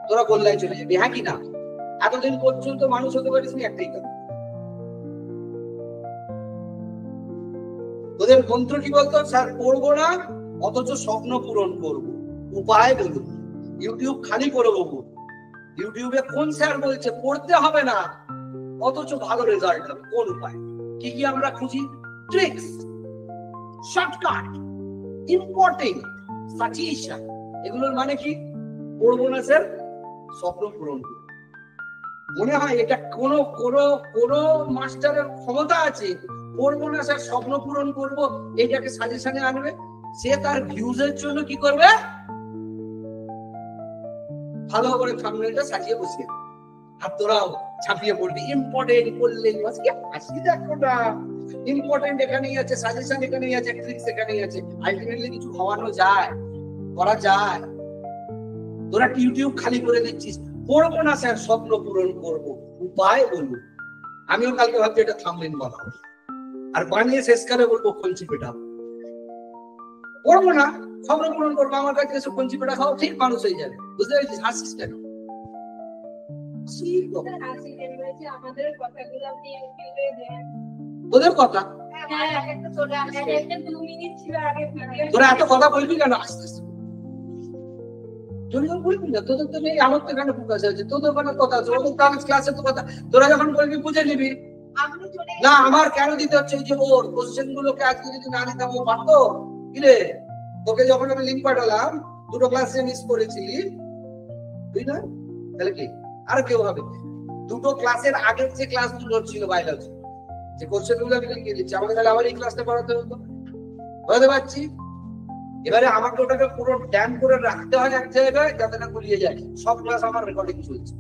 তোরা গোল্লায় চলে যাবি, হ্যাঁ কি না? এতদিন পর্যন্ত মানুষ হতে পারিস একটাই কারণ, তোদের মন্ত্র কি বলতো? স্যার পড়বো না অথচ স্বপ্ন পূরণ করবো, উপায় বলুন। ইউটিউব খালি করে বলবো, ইউটিউবে কোন স্যার বলছে পড়তে হবে না অথচ ভালো রেজাল্ট হবে, কোন উপায়? কি কি আমরা খুঁজি? Tricks, shortcut, important suggestion. এগুলোর মানে কি? পড়বো না স্যার, স্বপ্ন পূরণ করবো। মনে হয় এটা কোন মাস্টারের ক্ষমতা আছে পড়বো না স্যার স্বপ্ন পূরণ করবো এইটাকে সাজেশনে আনবে? সে তার ভিউজের জন্য কি করবে? ভালো করে থাম্বনেলটা সাজিয়ে বসিয়ে, আর তোরাও ছাপিয়ে পড়বি ইম্পর্টেন্ট করলে হাসি দেখো না, ইম্পর্টেন্ট এখানেই আছে, সাজেশন এখানেই আছে, ট্রিক্স এখানেই আছে, আলটিমেটলি কিছু হওয়ানো যায়, করা যায়। তোরা ইউটিউব খালি করে দিচ্ছিস, পড়বো না স্যার স্বপ্ন পূরণ করবো, উপায় বলবো। আমিও কালকে ভাবছি এটা থাম্বনেল বানাবো, আর বানিয়ে শেষকালে বলবো কঞ্চি পেটা। পড়বো না স্বপ্ন পূরণ করবো, আমার কাছে এসে কঞ্চি পেটা খাও, ঠিক মানুষ হয়ে যাবে। বুঝতে পেরেছিস? হাসিস কেন? তোদের কথা তোরা এত কথা বলবি কেন? আস্তে আস্তে বলবি না, তোদের তো নেই, আমার তো এখানে ফোকাস আছে, তোদের ওখানে কথা আছে, ওদের ক্লাসে তো কথা, তোরা যখন বলবি বুঝে নিবি। না আমার কেন দিতে হচ্ছে? যে ওর কোশ্চেন গুলোকে আজকে যদি না নিতাম ও পারতো কি রে? তোকে যখন আমি লিঙ্ক পাঠালাম, দুটো ক্লাসে মিস করেছিলি তুই না, তাহলে কি আর কেউ হবে? দুটো ক্লাসের আগের যে ক্লাস দুটো ছিল বায়োলজি, যে কোশ্চেন গুলো আমি লিখে দিচ্ছি, আমাকে তাহলে আবার এই ক্লাসটা পড়াতে হতো, বুঝতে পারছি? এবারে আমাকে ওটাকে পুরো ড্যাম করে রাখতে হয় এক জায়গায় যাতে না গুলিয়ে যায়। সব ক্লাস আমার রেকর্ডিং চলছে,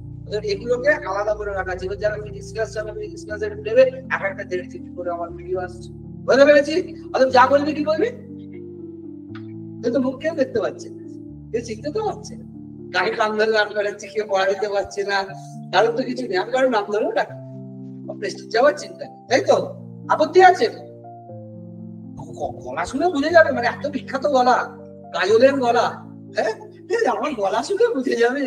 এগুলোকে আলাদা করে রাখা ছিল। যারা ফিজিক্স ক্লাস যাবে, ফিজিক্স ক্লাসের নেবে, এক একটা 1.5 GB করে আমার ভিডিও আসছে, বুঝতে পেরেছি? অথবা যা বলবি কি বলবি, তুই তো মুখ কেউ দেখতে পাচ্ছে, কেউ শিখতে তো পারছে, কাকে কান ধরে রান করাচ্ছে, কেউ পড়া দিতে পারছে না, কারণ তো কিছু নেই। আমি কারণ নাম ধরেও ডাকি, প্রেস্টিজ যাওয়ার চিন্তা, তাই তো? আপত্তি আছে? গলা শুনে বুঝে যাবে, মানে এত বিখ্যাত গলা, কাজলের গলা, হ্যাঁ আমার গলা শুনে বুঝে যাবে।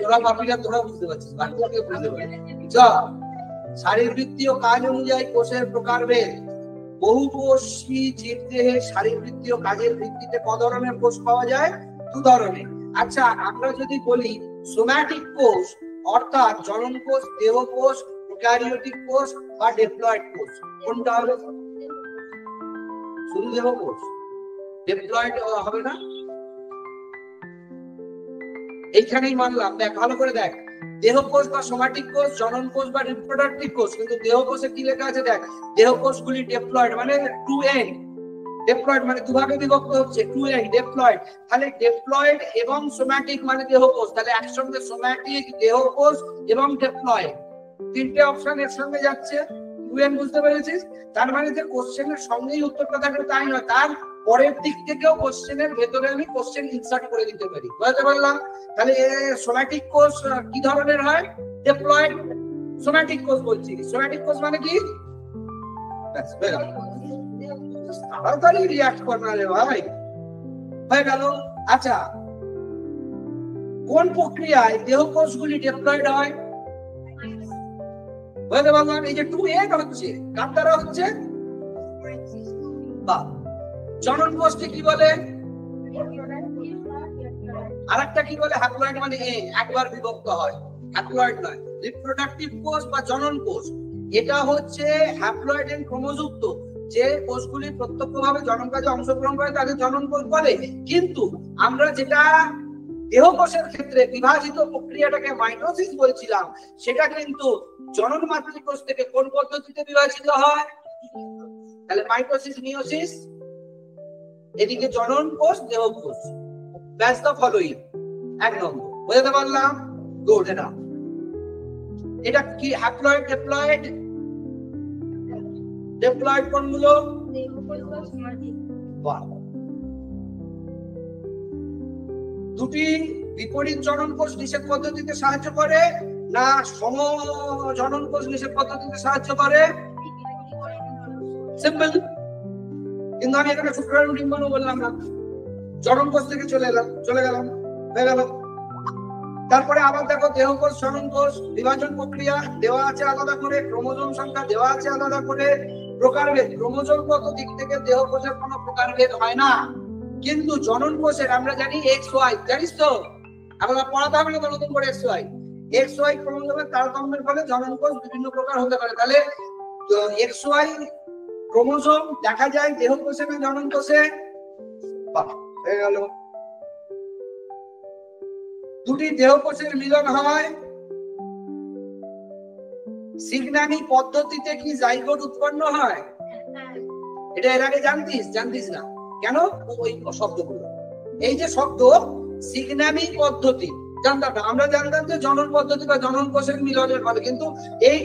তোরা বাপিরা তোরা বুঝতে পারছিস, বাকিরা কেউ বুঝতে পারে। শারীরবৃত্তীয় কাজ অনুযায়ী কোষের প্রকারভেদ। বহুকোষী জীবদেহে শারীরবৃত্তীয় কাজের ভিত্তিতে ক ধরনের কোষ পাওয়া যায়? 2 ধরনের। আচ্ছা আমরা যদি বলি সোম্যাটিক কোষ অর্থাৎ জনন কোষ, দেহ কোষ, প্রোক্যারিওটিক কোষ বা ডিপ্লয়েড কোষ, কোনটা হবে? শুধু দেহ কোষ, ডিপ্লয়েড হবে না। এইখানেই মানলাম, দেখ ভালো করে দেখ, দেহ কোষ বা সোম্যাটিক কোষ, জনন কোষ বা রিপ্রোডাক্টিভ কোষ, কিন্তু দেহ কোষে কি লেখা আছে দেখ, দেহ কোষগুলি ডিপ্লয়েড মানে 2n, ডিপ্লয়েড মানে দুভাগে বিভক্ত হচ্ছে, 2n ডিপ্লয়েড। তাহলে ডিপ্লয়েড এবং সোম্যাটিক মানে দেহ কোষ, তাহলে একসঙ্গে সোম্যাটিক, দেহ কোষ এবং ডিপ্লয়েড, তিনটে অপশন এর সঙ্গে যাচ্ছে। 2n বুঝতে পেরেছিস? তার মানে যে কোশ্চেনের সঙ্গেই উত্তরটা থাকবে তাই নয়, তার পরের দিক থেকেও কোশ্চেনের ভেতরে আমি কোশ্চেন ইনসার্ট করে দিতে পারি, বুঝতে পারলাম? তাহলে সোম্যাটিক কোষ কি ধরনের হয়? ডিপ্লয়েড সোম্যাটিক কোষ বলছি। সোম্যাটিক কোষ মানে কি? তাড়াতাড়ি রিঅ্যাক্ট করনা রে ভাই, হয়ে গেল। আচ্ছা কোন প্রক্রিয়ায় দেহ কোষগুলি ডিপ্লয়েড হয়? বুঝতে পারলাম, এই যে 2n হচ্ছে কার দ্বারা হচ্ছে? বা জনন কোষকে কি বলে? আরেকটা কি বলে? হ্যাপ্লয়েড মানে একবার বিভক্ত হয়, হ্যাপ্লয়েড নয়। রিপ্রোডাক্টিভ কোষ বা জনন কোষ, এটা হচ্ছে হ্যাপ্লয়েড এন্ড ক্রোমোযুক্ত যে কোষগুলি প্রত্যক্ষভাবে জনন কাজে অংশগ্রহণ করে তাদের জনন কোষ বলে। কিন্তু আমরা যেটা দেহ কোষের ক্ষেত্রে বিভাজিত প্রক্রিয়াটাকে মাইটোসিস বলছিলাম, সেটা কিন্তু জনন মাতৃকোষ থেকে কোন পদ্ধতিতে বিভাজিত হয়? তাহলে মাইটোসিস মিয়োসিস, এদিকে জনন কোষ দেহ কোষ, দ্যাটস দ্য ফলোইং। এক নম্বর বুঝতে পারলাম? গুড। না এটা কি হ্যাপ্লয়েড ডিপ্লয়েড? ডিপ্লয়েড কোনগুলো? দুটি বিপরীত জনন কোষ নিষেক পদ্ধতিতে সাহায্য করে না সম জনন কোষ নিষেক পদ্ধতিতে সাহায্য করে? সিম্পল। কিন্তু আমি এখানে শুক্রাণু ডিম্বাণু বললাম না, জনন কোষ থেকে চলে গেলাম হয়ে গেল। তারপরে আবার দেখো দেহ কোষ জনন কোষ বিভাজন প্রক্রিয়া দেওয়া আছে আলাদা করে, ক্রোমোজোম সংখ্যা দেওয়া আছে আলাদা করে, প্রকারভেদ ক্রোমোজোমগত দিক থেকে দেহ কোষের কোনো প্রকারভেদ হয় না, কিন্তু জনন কোষের আমরা জানি এক্স ওয়াই, জানিস তো? আমরা পড়াতে হবে না তো নতুন করে এক্স ওয়াই ক্রোমোজোমের তারতম্যের ফলে জনন কোষ বিভিন্ন প্রকার হতে পারে। তাহলে এক্স ওয়াই ক্রোমোজোম দেখা যায় দেহ কোষে না জনন কোষে? হয়ে গেল। দুটি দেহ কোষের মিলন হয় সিগন্যানি পদ্ধতিতে কি জাইগোট উৎপন্ন হয়? এটা এর আগে জানতিস না কেন? ওই শব্দগুলো, এই যে শব্দ সিগন্যানি পদ্ধতি জানতাম না, আমরা জানতাম যে জনন পদ্ধতি বা জনন কোষের মিলনের ফলে, কিন্তু এই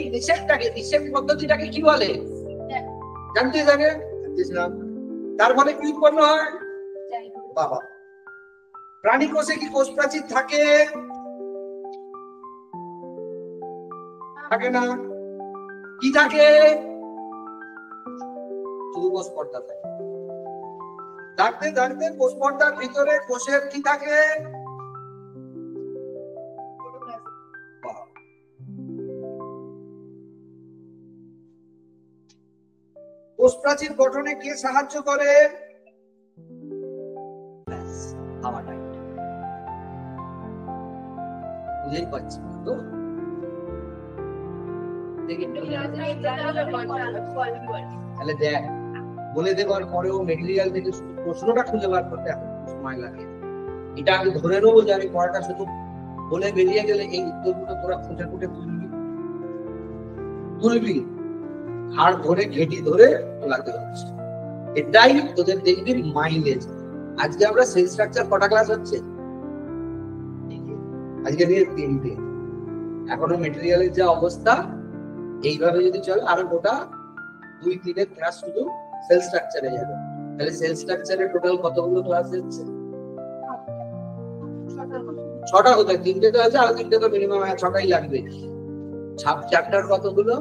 নিষেক পদ্ধতিটাকে কি বলে জানতিস আগে? জানতিস না। তার ফলে কি উৎপন্ন হয়? বাবা, প্রাণী কোষে কি কোষ প্রাচীর থাকে? থাকে না। কি থাকে? শুধু কোষ পর্দা থাকে। দাঁড়তে কোষ পর্দার ভিতরে কোষের কি থাকে? কোষ প্রাচীর গঠনে কে সাহায্য করে? বুঝতেই পারছি তো? তাহলে দেখ, বলে দেওয়ার পরেও মেটেরিয়াল থেকে প্রশ্নটা খুঁজে বার করতে এখন সময় লাগে। এটা আমি ধরে নেবো যে আমি পড়াটা শুধু বলে বেরিয়ে গেলে এই উত্তরগুলো তোরা খুঁজে খুঁজে তুলবি হাড় ধরে ঘেঁটি ধরে তোলাতে হচ্ছে। এটাই তোদের দেখবি মাইলেজ। আজকে আমরা সেল স্ট্রাকচার কটা ক্লাস হচ্ছে? আজকে নিয়ে 3টে। এখনো মেটেরিয়ালের যা অবস্থা, এইভাবে যদি চলে আরো গোটা 2-3 ক্লাস শুধু সেল স্ট্রাকচারে যাবে। তাহলে সেল স্ট্রাকচারে টোটাল কতগুলো ক্লাস হচ্ছে? 6টা কোথায়? 3টে তো আছে, আর 3টে তো মিনিমাম 6টাই লাগবে। চ্যাপ্টার কতগুলো?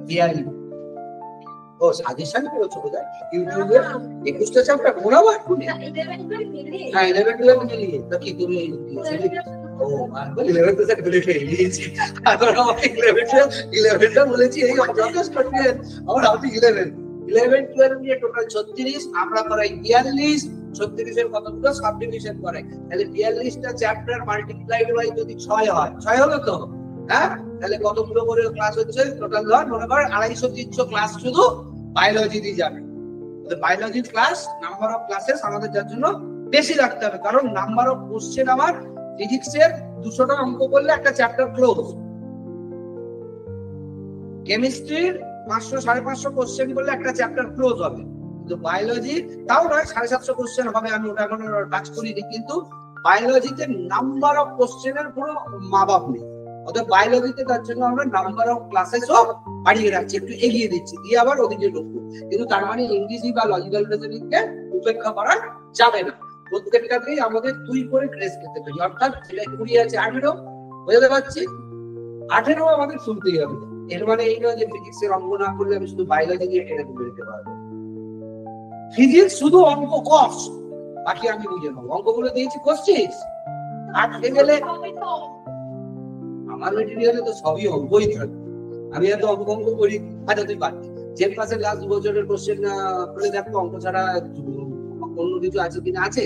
42। ও সাজেশন করেছো বোধহয় ইউটিউবে 21টা চ্যাপ্টার ঘোরাবো এক্ষুনি। হ্যাঁ 11-12 মিলিয়ে তো কি তুমি ও আমি 11টা করে ফেলে দিয়েছি। এখন আমি 11টা বলেছি, এই যথেষ্ট কঠিন। আমার আপনি 11-12 নিয়ে টোটাল 36, আমরা করাই 42। 36 এর কতগুলো সাবডিভিশন করাই, তাহলে 42টা চ্যাপ্টার মাল্টিপ্লাইড বাই যদি 6 হয়, 6 হলো তো? হ্যাঁ, তাহলে কতগুলো করে ক্লাস হচ্ছে টোটাল? ধর মনে কর 250-300 ক্লাস শুধু বায়োলজি দিয়ে যাবে। বায়োলজির ক্লাস নাম্বার অফ ক্লাসেস আমাদের যার জন্য বেশি রাখতে হবে, কারণ নাম্বার অফ কোশ্চেন আমার ফিজিক্সের 200টা অঙ্ক করলে একটা চ্যাপ্টার ক্লোজ। কেমিস্ট্রির 500-550 কোশ্চেন করলে একটা চ্যাপ্টার ক্লোজ হবে, কিন্তু বায়োলজি তাও নয় 750 কোশ্চেন হবে। আমি ওটা এখন টাচ করিনি, কিন্তু বায়োলজিতে নাম্বার অফ কোশ্চেনের কোনো মা বাপ নেই। অর্থাৎ বায়োলজিতে তার জন্য আমরা নাম্বার অফ ক্লাসেসও বাড়িয়ে রাখছি, একটু এগিয়ে দিচ্ছি, দিয়ে আবার ওদিকে ঢুকবো। কিন্তু তার মানে ইংরেজি বা লজিক্যাল রিজনিংকে উপেক্ষা করা যাবে না। প্রত্যেকটাতেই আমাদের 2 করে গ্রেস পেতে পারি। অর্থাৎ যেটা 20 আছে 18, বুঝতে পারছি? 18 আমাদের শুনতেই হবে। এর মানে এই নয় যে ফিজিক্সের অঙ্ক না করলে আমি শুধু বায়োলজি দিয়ে টেনে তুলে দিতে পারবো। ফিজিক্স শুধু অঙ্ক কস, বাকি আমি বুঝে নেবো। অঙ্কগুলো দিয়েছি করছিস, আটকে গেলে আমার মেটেরিয়ালে তো সবই অঙ্কই থাকে। আমি এত অঙ্ক করি। আচ্ছা তুই পারবি যে ক্লাসের লাস্ট বছরের কোশ্চেন খুলে দেখো, অঙ্ক ছাড়া অন্য কিছু আছে কিনা? আছে।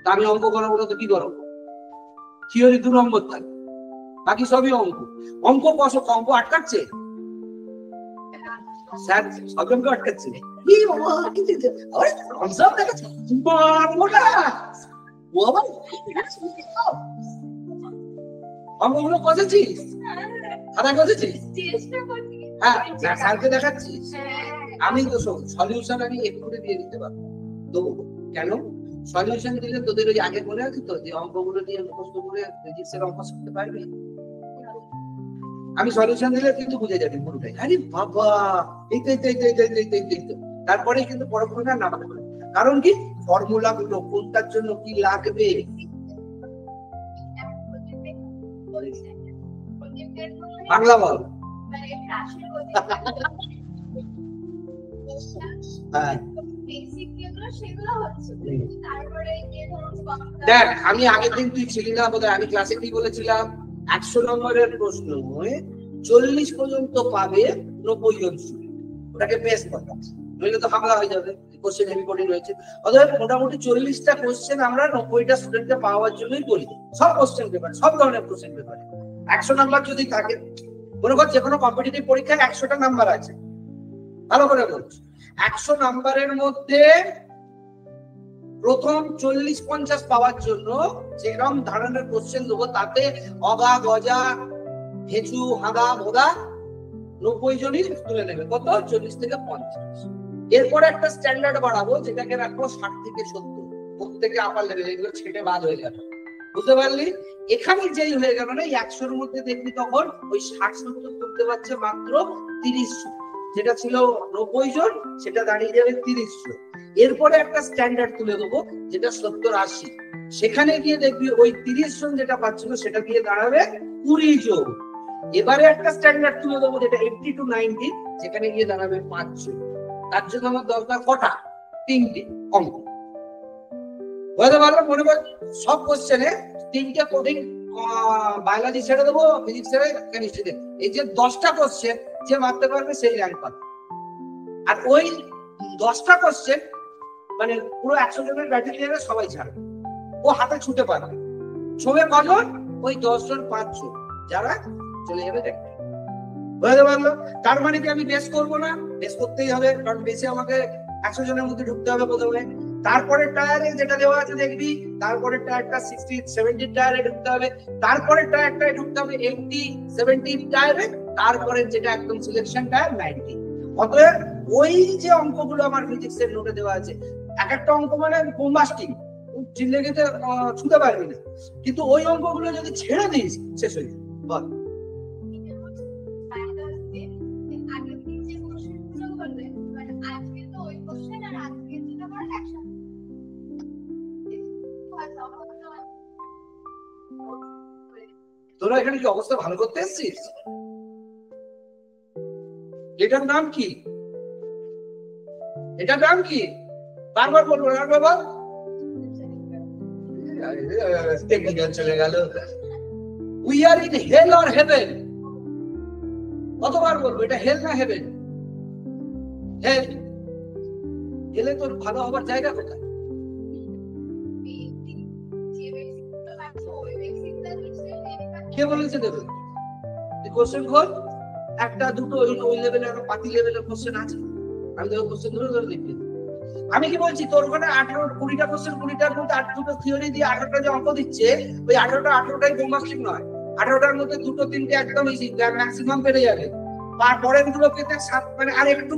তা আমি অঙ্ক করাবো না তো কি করবো? থিওরি 2 নম্বর থাকে, বাকি সবই অঙ্ক। অঙ্ক অঙ্ক আটকাচ্ছে স্যার, সব অঙ্ক আটকাচ্ছে। অঙ্কগুলো কষেছিস? খাতা কষেছিস? হ্যাঁ স্যারকে দেখাচ্ছিস, আমি তো সলিউশন আমি এক্ষুনি দিয়ে দিতে পারবো তো। কেন সলিউশন দিলে তোদের ওই আগে মনে আছে তো যে অঙ্কগুলো দিয়ে মুখস্থ করে ফিজিক্সের অঙ্ক শিখতে পারবি? আমি সলিউশন দিলে কিন্তু বুঝে যাবি পুরোটাই। আরে বাবা এই তো তারপরে কিন্তু পরক্ষণে না নামাতে পারবে। কারণ কি ফর্মুলা গুলো কোনটার জন্য কি লাগবে বাংলা বল। দেখ আমি আগের দিন তুই ছিলি না বোধহয়, আমি ক্লাসে কি বলেছিলাম 100 নম্বরের প্রশ্ন 40 পর্যন্ত পাবে 90 জন স্টুডেন্ট, ওটাকে বেস কথা নইলে তো হামলা হয়ে যাবে, কোশ্চেন হেভি বডি রয়েছে। অতএব মোটামুটি 40টা কোশ্চেন আমরা 90টা স্টুডেন্টকে পাওয়ার জন্যই করি, সব কোশ্চেন পেপার সব ধরনের কোশ্চেন পেপারে 100 নাম্বার যদি থাকে, মনে কর যে কোনো কম্পিটিটিভ পরীক্ষায় 100টা নাম্বার আছে, ভালো করে বলছি 100 নাম্বারের মধ্যে প্রথম 40-50 পাওয়ার জন্য যেরকম ধরনের কোশ্চেন দেবো তাতে অগা গজা হেঁচু হাঁদা ভোদা 90 জনই তুলে নেবে, কত 40 থেকে 50। এরপরে একটা স্ট্যান্ডার্ড বাড়াবো যেটাকে রাখবো 60 থেকে 70, প্রত্যেকে আপার লেভেল, এগুলো ছেটে বাদ হয়ে যাবে, বুঝতে পারলি? এখানে যেই হয়ে গেল না 100-এর মধ্যে দেখবি তখন ওই 60-70 করতে পারছে মাত্র 30 জন, যেটা ছিল 90 জন সেটা দাঁড়িয়ে যাবে 30 জন। এরপরে একটা স্ট্যান্ডার্ড তুলে দেবো যেটা 70-80, সেখানে গিয়ে দেখবি ওই 30 জন যেটা পাচ্ছিল সেটা গিয়ে দাঁড়াবে 20 জন। এবারে একটা স্ট্যান্ডার্ড তুলে দেবো যেটা 80 to 90, যেখানে গিয়ে দাঁড়াবে 5 জন। তার জন্য আমার দরকার কটা? 3টে অঙ্ক, বুঝতে পারলাম? মনে কর সব কোশ্চেনে 3টে কোডিং, বায়োলজি ছেড়ে দেবো, ফিজিক্স ছেড়ে কেমিস্ট্রি দেবো, এই যে 10টা কোশ্চেন যে মারতে পারবে সেই র্যাঙ্ক পাবে। আর ওই 10টা কোশ্চেন মানে পুরো 100 জনের ব্যাটালিয়নে সবাই ছাড়বে, ও হাতে ছুটে পারবে। ছবে কজন? ওই 10 জন 5 জন যারা চলে যাবে দেখতে, বুঝতে পারলো? তার মানে কি আমি বেস করবো না? বেস করতেই হবে, কারণ বেসে আমাকে 100 জনের মধ্যে ঢুকতে হবে প্রথমে। তারপরে টায়ারে যেটা দেওয়া আছে দেখবি, তারপরে টায়ারটা 60-70 টায়ারে ঢুকতে হবে, তারপরে টায়ারটায় ঢুকতে হবে 80-70 টায়ারে, তারপরে যেটা একদম সিলেকশন টায়ার 90। অতএব ওই যে অঙ্কগুলো আমার ফিজিক্সের নোটে দেওয়া আছে, এক একটা অঙ্ক মানে বোম্বাস্টিক, জিন্দগিতে ছুঁতে পারবি না, কিন্তু ওই অঙ্কগুলো যদি ছেড়ে দিস শেষ হয়ে যাবে। বল তোরা এখানে কি অবস্থা ভালো করতে এসেছিস? এটার নাম কি? এটার নাম কি? বারবার বলবো না বাবা, টেকনিক্যাল চলে গেল। We are in hell or heaven? কতবার বলবো? এটা হেল না হেভেন? হেল। হেলে তোর ভালো হবার জায়গা কোথায়? কে বলেছে দেবে? কোশ্চেন খোঁজ, একটা দুটো ওই লেভেলের পাতি লেভেলের কোশ্চেন আছে, আমি তোর কোশ্চেন ধরে লিখবি। আমি কি বলছি তোর ওখানে 18-20টা কোশ্চেন, 20টার মধ্যে 8-2টো থিওরি দিয়ে 18টা যে অঙ্ক দিচ্ছে, ওই 18টাই বোম্বাস্টিক নয়, 18টার মধ্যে 2-3টে একদম ইজি, ম্যাক্সিমাম পেরে যাবে। পরের গুলো পেতে মানে আর একটু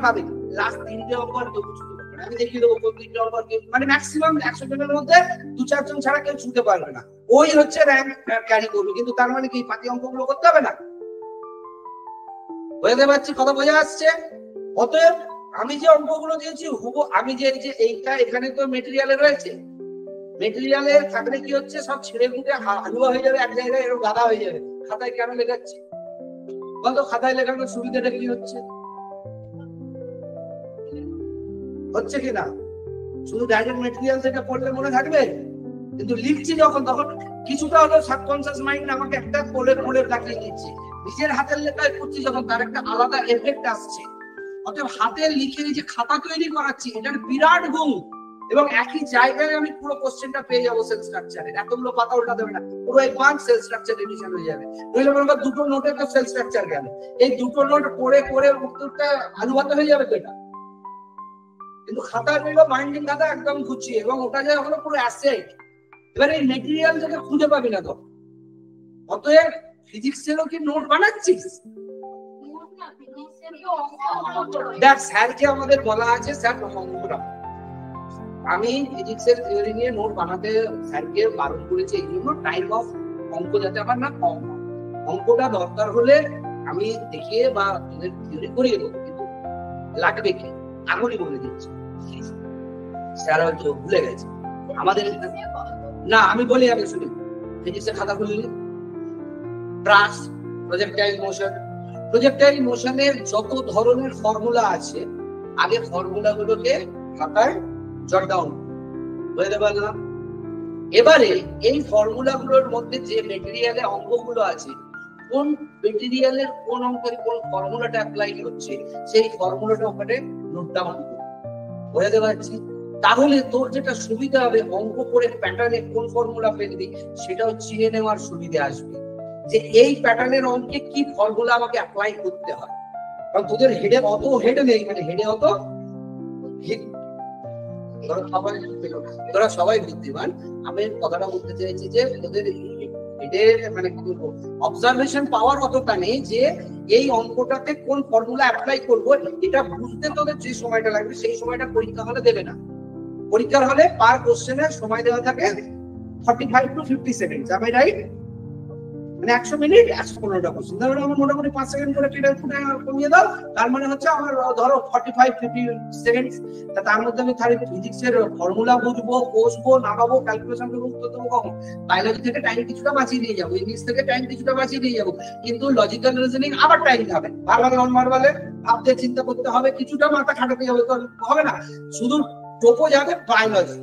পাবে, লাস্ট 3টে অঙ্ক আর কেউ ছুটে পারবে না। আমি দেখিয়ে দেবো কোন 3টে অঙ্ক মানে ম্যাক্সিমাম 100 জনের মধ্যে 2-4 জন ছাড়া কেউ ছুটে পারবে না, ওই হচ্ছে র্যাঙ্ক ক্যারি করবে। কিন্তু তার মানে কি পাতি অঙ্কগুলো করতে হবে না? বুঝতে পারছি? কথা বোঝা আসছে? অতএব আমি যে অঙ্কগুলো দিয়েছি হুবহু, আমি যে এইটা এখানে তো মেটেরিয়ালে রয়েছে, মেটেরিয়ালের থাকলে কি হচ্ছে সব ছেড়ে ফুটে হালুয়া হয়ে যাবে, এক জায়গায় এরকম গাদা হয়ে যাবে। খাতায় কেন লেখাচ্ছি বলতো? খাতায় লেখানোর সুবিধাটা কি হচ্ছে? হচ্ছে কি না? শুধু ডাইরেক্ট মেটেরিয়াল থেকে পড়লে মনে থাকবে, কিন্তু লিখছি যখন তখন কিছুটা হলো সাবকনসিয়াস মাইন্ড আমাকে একটা কোলে দেখিয়ে দিচ্ছে। নিজের হাতের লেখায় করছি যখন তার একটা আলাদা এফেক্ট আসছে। অতএব হাতে লিখে যে খাতা তৈরি করাচ্ছি এটার বিরাট গুণ, এবং একই জায়গায় আমি পুরো কোশ্চেনটা পেয়ে যাবো সেল স্ট্রাকচারে, এতগুলো পাতা উল্টাতে হবে না, পুরো একবার সেল স্ট্রাকচার রিভিশন হয়ে যাবে। নইলে মনে কর দুটো নোটের তো সেল স্ট্রাকচার গেল, এই দুটো নোট পড়ে উত্তরটা আলুভাতে হয়ে যাবে তো এটা। কিন্তু খাতা নিল বাইন্ডিং খাতা একদম গুছিয়ে, এবং ওটা যে হলো পুরো অ্যাসেট। এবার এই মেটেরিয়াল থেকে খুঁজে পাবি না তো। অতএব ফিজিক্সেরও কি নোট বানাচ্ছিস? দেখ স্যারকে আমাদের বলা আছে স্যার অঙ্কটা, আমি ফিজিক্সের থিওরি নিয়ে নোট বানাতে স্যারকে বারণ করেছি এই জন্য টাইম অফ অঙ্ক যাতে আমার না কম হয়। অঙ্কটা দরকার হলে আমি দেখিয়ে বা তোদের থিওরি করিয়ে দেবো, কিন্তু লাগবে কি আগুনই বলে দিচ্ছি। স্যার হয়তো ভুলে গেছে আমাদের না, আমি বলি আগে শুনি। ফিজিক্সের খাতা খুললি, ট্রান্স প্রজেক্টাইল মোশন, প্রজেক্টাইল মোশনের যত ধরনের ফর্মুলা আছে আগে ফর্মুলা গুলোকে খাতায় জট ডাউন বুঝতে পারলাম। এবারে এই ফর্মুলা গুলোর মধ্যে যে মেটেরিয়ালে অঙ্কগুলো আছে, কোন মেটেরিয়ালের কোন অঙ্কের কোন ফর্মুলাটা অ্যাপ্লাই হচ্ছে সেই ফর্মুলাটা ওখানে নোট ডাউন বুঝতে পারছি। তাহলে তোর যেটা সুবিধা হবে, অঙ্ক করে প্যাটার্নে কোন ফর্মুলা পেলি সেটাও চিনে নেওয়ার সুবিধা আসবে, যে এই প্যাটার্নের অঙ্কে কি ফর্মুলা আমাকে অ্যাপ্লাই করতে হয়। কারণ তোদের হেডে অত হেড নেই, মানে হেডে অত তোরা সবাই বুদ্ধিমান। আমি কথাটা বলতে চাইছি যে তোদের হেডের মানে কি বলবো, অবজারভেশন পাওয়ার অতটা নেই যে এই অঙ্কটাতে কোন ফর্মুলা অ্যাপ্লাই করবো এটা বুঝতে তোদের যে সময়টা লাগবে সেই সময়টা পরীক্ষা হলে দেবে না। পরীক্ষার হলে পার কোশ্চেনের সময় দেওয়া থাকে 45 to 50 সেকেন্ড, আমি রাইট? মানে 100 মিনিট 115টা কোশ্চেন, তাহলে আমার মোটামুটি 5 সেকেন্ড করে কেটে কমিয়ে দাও, তার মানে হচ্ছে আমার ধরো 45-50 সেকেন্ড। তার মধ্যে আমি খালি ফিজিক্সের ফর্মুলা বুঝবো, বসবো, নামাবো, ক্যালকুলেশন করবো, উত্তর দেবো কখন? বায়োলজি থেকে টাইম কিছুটা বাঁচিয়ে দিয়ে যাবো, ইংলিশ থেকে টাইম কিছুটা বাঁচিয়ে দিয়ে যাবো, কিন্তু লজিক্যাল রিজনিং আবার টাইম যাবে, বারবার নরমালে ভাবতে চিন্তা করতে হবে, কিছুটা মাথা খাটাতে হবে, তো হবে না। শুধু টোপো যাবে বায়োলজি,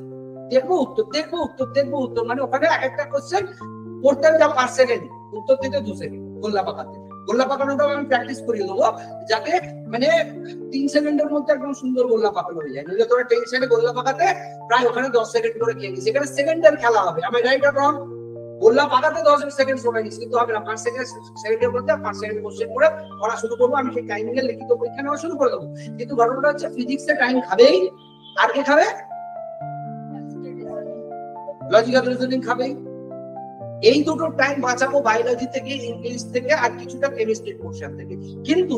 দেখবো উত্তর, দেখবো উত্তর, দেখবো উত্তর, মানে ওখানে এক একটা কোশ্চেন পড়তে যা 5 সেকেন্ড, উত্তর দিতে 2 সেকেন্ড, গোল্লা পাকাতে। গোল্লা পাকানোটাও আমি প্র্যাকটিস করিয়ে দেবো, যাতে মানে 3 সেকেন্ডের মধ্যে একদম সুন্দর গোল্লা পাকানো হয়ে যায়। নইলে তোরা টেনশনে গোল্লা পাকাতে প্রায় ওখানে 10 সেকেন্ড করে খেয়ে নিস, এখানে সেকেন্ডের খেলা হবে। আমি রাইট আর রং? গোল্লা পাকাতে 10 সেকেন্ড সময় নিস, কিন্তু হবে না, 5 সেকেন্ডের মধ্যে 5 সেকেন্ড কোশ্চেন করে পড়া শুরু করবো। আমি সেই টাইমিং এর লিখিত পরীক্ষা নেওয়া শুরু করে দেবো। কিন্তু ঘটনাটা হচ্ছে ফিজিক্সে টাইম খাবেই, আর কে খাবে? লজিক্যাল রিজনিং খাবেই। এই দুটো টাইম বাঁচাবো বায়োলজি থেকে, ইংলিশ থেকে, আর কিছুটা কেমিস্ট্রির পোরশন থেকে। কিন্তু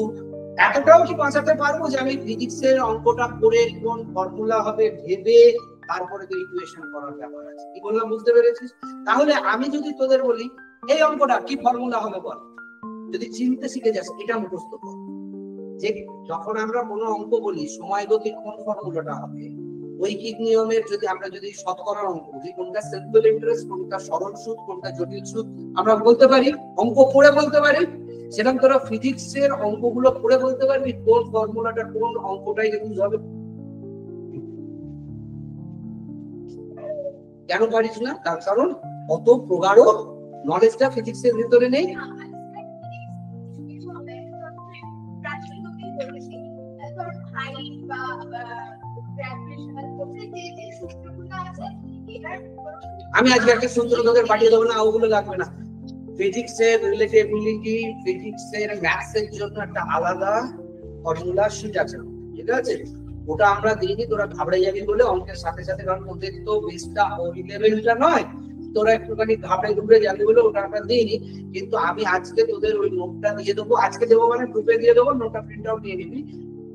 এতটাও কি বাঁচাতে পারবো যে আমি ফিজিক্সের অঙ্কটা করে কোন ফর্মুলা হবে ভেবে তারপরে তো ইকুয়েশন করার ব্যাপার আছে। কি বললাম বুঝতে পেরেছিস? তাহলে আমি যদি তোদের বলি এই অঙ্কটা কি ফর্মুলা হবে বল, যদি চিনতে শিখে যাস এটা মুখস্থ কর, যে যখন আমরা কোনো অঙ্ক বলি সময় গতির কোন ফর্মুলাটা হবে, ঐকিক নিয়মের যদি আমরা যদি শতকরার অঙ্ক বুঝি, কোনটা সিম্পল ইন্টারেস্ট, কোনটা সরল সুদ, কোনটা জটিল সুদ আমরা বলতে পারি, অঙ্ক পড়ে বলতে পারি। সেরকম তোরা ফিজিক্সের অঙ্কগুলো পড়ে বলতে পারবি কোন ফর্মুলাটা কোন অঙ্কটাই ইউজ হবে। কেন পারিস না? তার কারণ অত প্রগাঢ় নলেজটা ফিজিক্সের ভিতরে নেই। আমি আজকে একটা সূত্র তোদের পাঠিয়ে দেবো না, ওগুলো লাগবে না। ফিজিক্সের রিলেটিভিলিটি, ফিজিক্সের ম্যাথসের জন্য একটা আলাদা ফর্মুলা শিট আছে, ঠিক আছে? ওটা আমরা দিইনি, তোরা ঘাবড়ে যাবি বলে অঙ্কের সাথে সাথে, কারণ ওদের তো বেসটা ওই লেভেলটা নয়, তোরা একটুখানি ঘাবড়ে যাবি বলে ওটা আমরা দিইনি। কিন্তু আমি আজকে তোদের ওই নোটটা দিয়ে দেবো, আজকে দেবো মানে গ্রুপে দিয়ে দেবো, নোটটা প্রিন্ট আউট নিয়ে নিবি।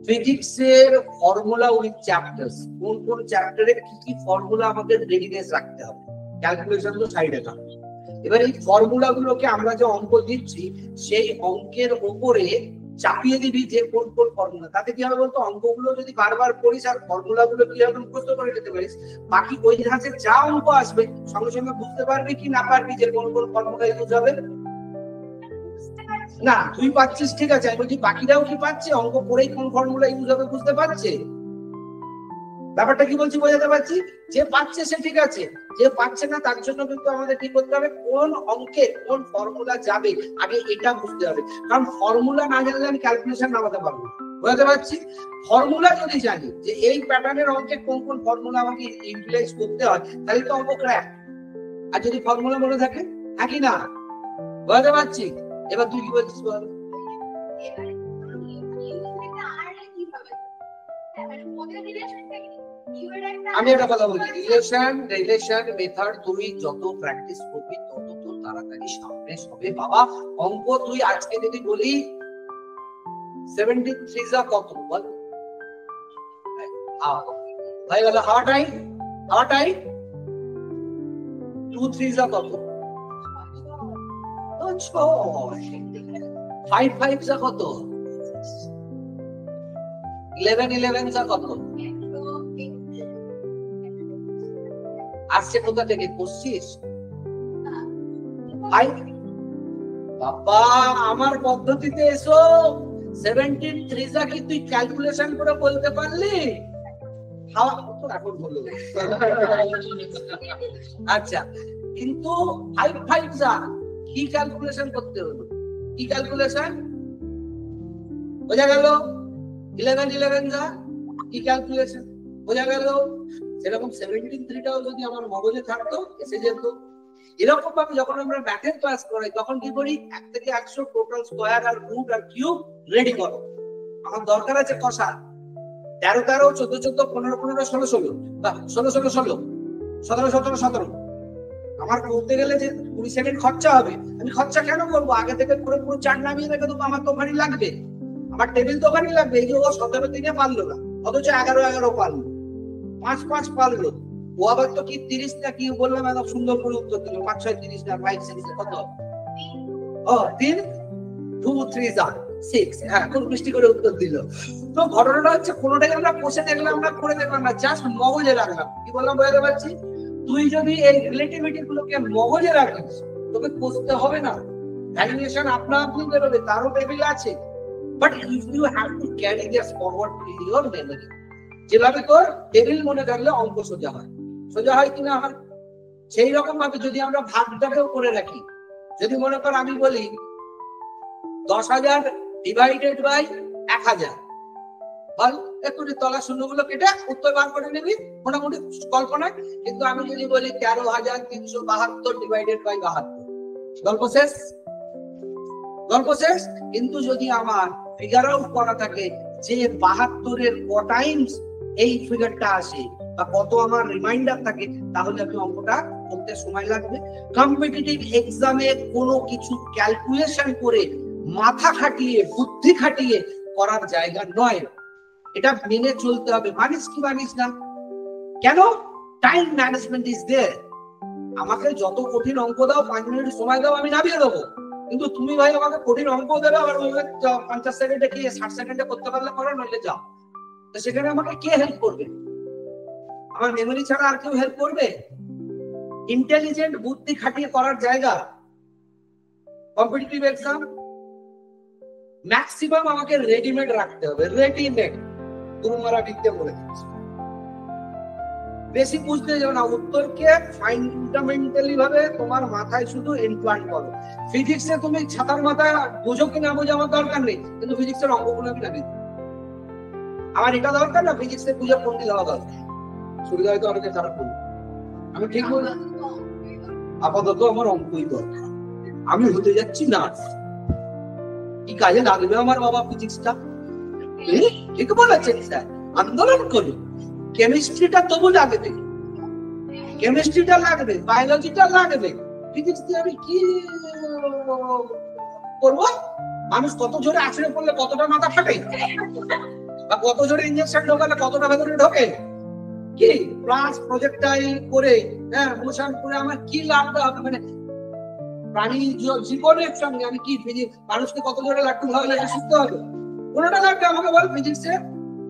ফিজিক্সের ফর্মুলা উইথ চ্যাপ্টার্স, কোন কোন চ্যাপ্টারে কি কি ফর্মুলা আমাদের রেডিনেস রাখতে হবে, ক্যালকুলেশন তো সাইডে থাকবে। এবার এই ফর্মুলা গুলোকে আমরা যে অঙ্ক দিচ্ছি সেই অঙ্কের উপরে চাপিয়ে দিবি যে কোন কোন ফর্মুলা, তাতে কি হবে বলতো, অঙ্কগুলো যদি বারবার পড়িস আর ফর্মুলা গুলো কি হবে মুখস্থ করে যেতে পারিস, বাকি ওই ধাঁচে যা অঙ্ক আসবে সঙ্গে সঙ্গে বুঝতে পারবি কি না পারবি যে কোন কোন ফর্মুলা ইউজ হবে। না তুই পাচ্ছিস ঠিক আছে, আমি বলছি বাকিরাও কি পাচ্ছে, অঙ্ক পড়েই কোন ফর্মুলা ইউজ হবে বুঝতে পারছে? ব্যাপারটা কি বলছি বোঝাতে পারছি? যে পাচ্ছে সে ঠিক আছে, যে পাচ্ছে না তার জন্য কিন্তু আমাদের কি করতে হবে, কোন অঙ্কে কোন ফর্মুলা যাবে আগে এটা বুঝতে হবে। কারণ ফর্মুলা না জানলে আমি ক্যালকুলেশন নামাতে পারবো না, বোঝাতে পারছি? ফর্মুলা যদি জানি যে এই প্যাটার্নের অঙ্কে কোন কোন ফর্মুলা আমাকে ইউটিলাইজ করতে হয়, তাহলে তো অঙ্ক ক্র্যাক। আর যদি ফর্মুলা মনে থাকে, একই না, বোঝাতে পারছি? এবার তুই কি বলছিস বল? আমি একটা কথা বলছি, রিলেশন মেথড তুই যত প্র্যাকটিস করবি তত তোর তাড়াতাড়ি সামনে হবে বাবা। অঙ্ক তুই আজকে যদি বলি 73 যা কত বল? হয়ে গেল হাওয়া টাইম। 2 3 যা কত? 5 5 যা কত? 11 11 যা কত? আসছে কোথা থেকে? 25। বাবা আমার পদ্ধতিতে এসো। 73 যা কি তুই ক্যালকুলেশন করে বলতে পারলি? আচ্ছা, কিন্তু 5 5 যা কি ক্যালকুলেশন করতে হলো? কি ক্যালকুলেশন বোঝা গেল? 11 11 যা কি ক্যালকুলেশন বোঝা গেল? সেরকম 73টাও যদি আমার মগজে থাকতো এসে যেত। এরকম ভাবে যখন আমরা ম্যাথের ক্লাস করাই তখন কি করি? 1 থেকে 100 টোটাল স্কয়ার আর রুট আর কিউব রেডি করো। আমার দরকার আছে কষা 13 13 14 14 15 15 16 16 বা 16 16 16 17 17 17। আমার করতে গেলে যে 20 সেকেন্ড খরচা হবে, আমি খরচা কেন করবো? আগে থেকে পুরো চার্ট নামিয়ে রেখে দেবো। আমার তো ওখানেই লাগবে, আমার টেবিল তো ওখানেই লাগবে। এই যে ও 17 দিনে পারলো না, অথচ 11 11 পারলো, 5 5 পারলো। ও আবার তো কি 30 না কি বললাম, একদম সুন্দর করে উত্তর দিল। 5 6 30 না 5 6 কত? ও 3 2 3 6। হ্যাঁ, কোন বৃষ্টি করে উত্তর দিল। তো ঘটনাটা হচ্ছে কোনোটাই আমরা বসে দেখলাম না, করে দেখলাম না, জাস্ট মগজে রাখলাম। কি বললাম বুঝতে পারছি? তুই যদি এই রিলেটিভিটি গুলোকে মগজে রাখিস তোকে বুঝতে হবে না, ভ্যালুয়েশন আপনা আপনি বেরোবে, তারও টেবিল আছে। But if you have to carry this forward to your memory, যেভাবে তোর টেবিল মনে রাখলে অঙ্ক সোজা হয়। সোজা হয় কিনা হয়? সেই রকম ভাবে যদি আমরা ভাগটাকেও করে রাখি, যদি মনে কর আমি বলি 10,000 ডিভাইডেড বাই 1000, বল একটু তলা শূন্যগুলো কেটে উত্তর বার করে নিবি মোটামুটি কল্পনায়। কিন্তু আমি যদি বলি 13,372 ডিভাইডেড বাই 72, গল্প শেষ, গল্প শেষ। কিন্তু যদি আমার ফিগার আউট করা থাকে যে 72-এর ক টাইমস এই ফিগারটা আসে বা কত আমার রিমাইন্ডার থাকে, তাহলে আমি অঙ্কটা করতে সময় লাগবে। কম্পিটিটিভ এক্সামে কোনো কিছু ক্যালকুলেশন করে মাথা খাটিয়ে বুদ্ধি খাটিয়ে করার জায়গা নয়, এটা মেনে চলতে হবে। মানিস কি মানিস না কেন? Time management is there. আমাকে যত কঠিন অঙ্ক দাও 5 মিনিট সময় দাও, আমি নামিয়ে দেবো। কিন্তু তুমি ভাই আমাকে কঠিন অঙ্ক দেবে আর বলবে 50 সেকেন্ডে কি 60 সেকেন্ডে করতে পারলে করো, নইলে যাও। তো সেখানে আমাকে কে হেল্প করবে? আমার মেমোরি ছাড়া আর কেউ হেল্প করবে? ইন্টেলিজেন্ট বুদ্ধি খাটিয়ে করার জায়গা কম্পিটিটিভ এক্সাম ম্যাক্সিমাম আমাকে রেডিমেড রাখতে হবে। রেডিমেড তোমারা বিদ্যে বলে দিচ্ছি, বেশি বুঝতে যাও না। উত্তরকে ফান্ডামেন্টালি ভাবে তোমার মাথায় শুধু ইমপ্লান্ট করো। ফিজিক্সে তুমি ছাতার মাথায় বুঝো কি না বুঝো আমার দরকার নেই, কিন্তু ফিজিক্সের অঙ্কগুলো আমি নামি। আমার এটা দরকার না, ফিজিক্সে বুঝে পন্ডিত হওয়া দরকার। সুবিধা হয়তো অনেকে খারাপ করবে, আমি ঠিক বলি। আপাতত আমার অঙ্কই দরকার। আমি হতে যাচ্ছি নার্স, কি কাজে লাগবে আমার বাবা ফিজিক্সটা? ঠিক বলেছেন স্যার, আন্দোলন করি। কেমিস্ট্রিটা তবু লাগবে, কেমিস্ট্রিটা লাগবে, বায়োলজিটা লাগবে, ফিজিক্স দিয়ে আমি কি করবো? মানুষ কত জোরে আছড়ে পড়লে কতটা মাথা ফাটে, বা কত জোরে ইঞ্জেকশন ঢোকালে কতটা ভেতরে ঢোকে, কি প্লাস প্রজেক্টাইল করে মোশন করে আমার কি লাভটা হবে? মানে প্রাণী জীবনের সঙ্গে আমি কি ফিজিক্স মানুষকে কত জোরে লাট্টু ভাবলে শিখতে হবে? কোনটা লাগবে আমাকে বল ফিজিক্সে?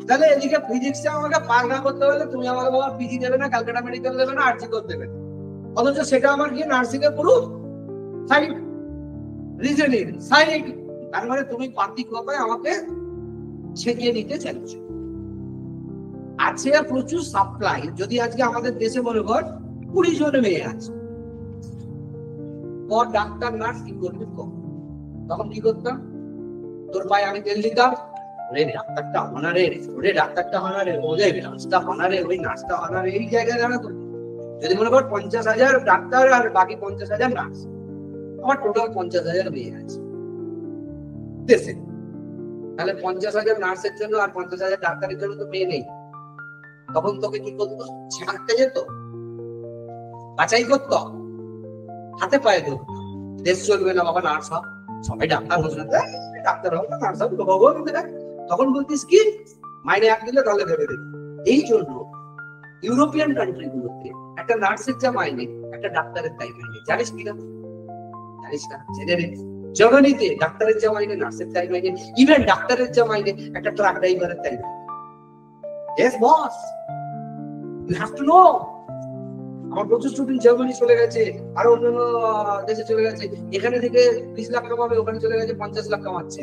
তাহলে এদিকে ফিজিক্সে আমাকে পাগলা করতে হলে তুমি আমাকে বাবা পিজি দেবে না, ক্যালকাটা মেডিকেল দেবে না, আরজি করতে দেবে, অথচ সেটা আমার কি নার্সিং এ পুরো সাইড রিজনিং সাইড। তার মানে তুমি পাতি কথায় আমাকে ছেঁকিয়ে নিতে চাইছো। আছে প্রচুর সাপ্লাই। যদি আজকে আমাদের দেশে মনে কর 20 জন মেয়ে আছে, পর ডাক্তার নার্স কি করবি? তখন কি করতাম? তোর পায়ে আমি তেল দিতাম, রে ডাক্তারটা হনারে, ওরে ডাক্তারটা হনারে, ওরে নার্সটা হনারে, ওই নার্সটা হনারে। এই জায়গায় জানা তো, যদি মনে কর 50,000 ডাক্তার আর বাকি 50,000 নার্স, আমার টোটাল 50,000 মেয়ে আছে দেশে। তাহলে 50,000 নার্সের জন্য আর 50,000 ডাক্তারের জন্য তো মেয়ে নেই। তখন তোকে কি করতো? ছাড়তে যেত, বাছাই করতো, হাতে পায়ে ধরতো। দেশ চলবে না বাবা, নার্স হও। সবাই ডাক্তার হচ্ছে না, ডাক্তার হবে না, নার্স হবে, ভগবান দেখ। তখন বলতিস কি মাইনে এক দিলে তাহলে ভেবে দেবে। এই জন্য ইউরোপিয়ান কান্ট্রি গুলোতে একটা নার্সের যা মাইনে একটা ডাক্তারের তাই মাইনে, জানিস কিনা? জানিস না? জেনে নে। জার্মানিতে ডাক্তারের যা মাইনে নার্সের তাই মাইনে, ইভেন ডাক্তারের যা মাইনে একটা ট্রাক ড্রাইভারের তাই মাইনে। Yes boss, you have to know. আমার প্রচুর স্টুডেন্ট জার্মানি চলে গেছে, আর অন্যান্য দেশে চলে গেছে, এখানে থেকে 20 লাখ কামাবে, ওখানে চলে গেছে 50 লাখ কামাচ্ছে।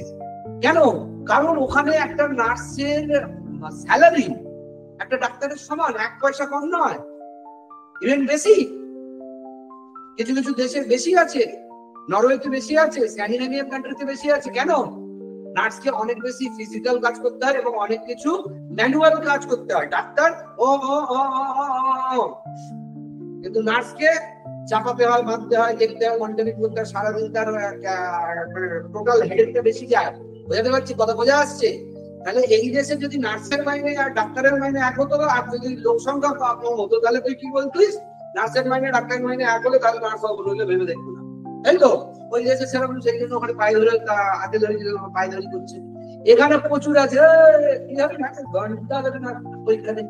কেন? কারণ ওখানে একটা নার্সের স্যালারি একটা ডাক্তারের সমান, 1 পয়সা কম নয়, ইভেন বেশি। কিছু কিছু দেশে বেশি আছে, নরওয়েতে বেশি আছে, স্ক্যান্ডিনেভিয়ান কান্ট্রিতে বেশি আছে। কেন? নার্সকে অনেক বেশি ফিজিক্যাল কাজ করতে হয় এবং অনেক কিছু ম্যানুয়াল কাজ করতে হয়। ডাক্তার কিন্তু নার্সকে চাপাতে হয়, বাঁধতে হয়, দেখতে হয়, মনিটরিং করতে হয়, সারাদিন তার টোটাল হেডেকটা বেশি যায়। বোঝাতে পারছি? কথা বোঝা আসছে? তাহলে এই দেশে যদি নার্সের মাইনে আর ডাক্তারের মাইনে এক হতো, আর যদি লোক সংখ্যা কম হতো, তাহলে তুই কি বলতিস? নার্সের মাইনে ডাক্তারের মাইনে এক হলে তাহলে নার্স হবো, নইলে ভেবে দেখবো না, তাই তো? ওই দেশে সেরকম, সেই জন্য ওখানে পায়ে ধরে হাতে ধরে পায়ে ধরে করছে। এখানে প্রচুর আছে, কি হবে না ঘন্টা ধরে না পরীক্ষা দেয়,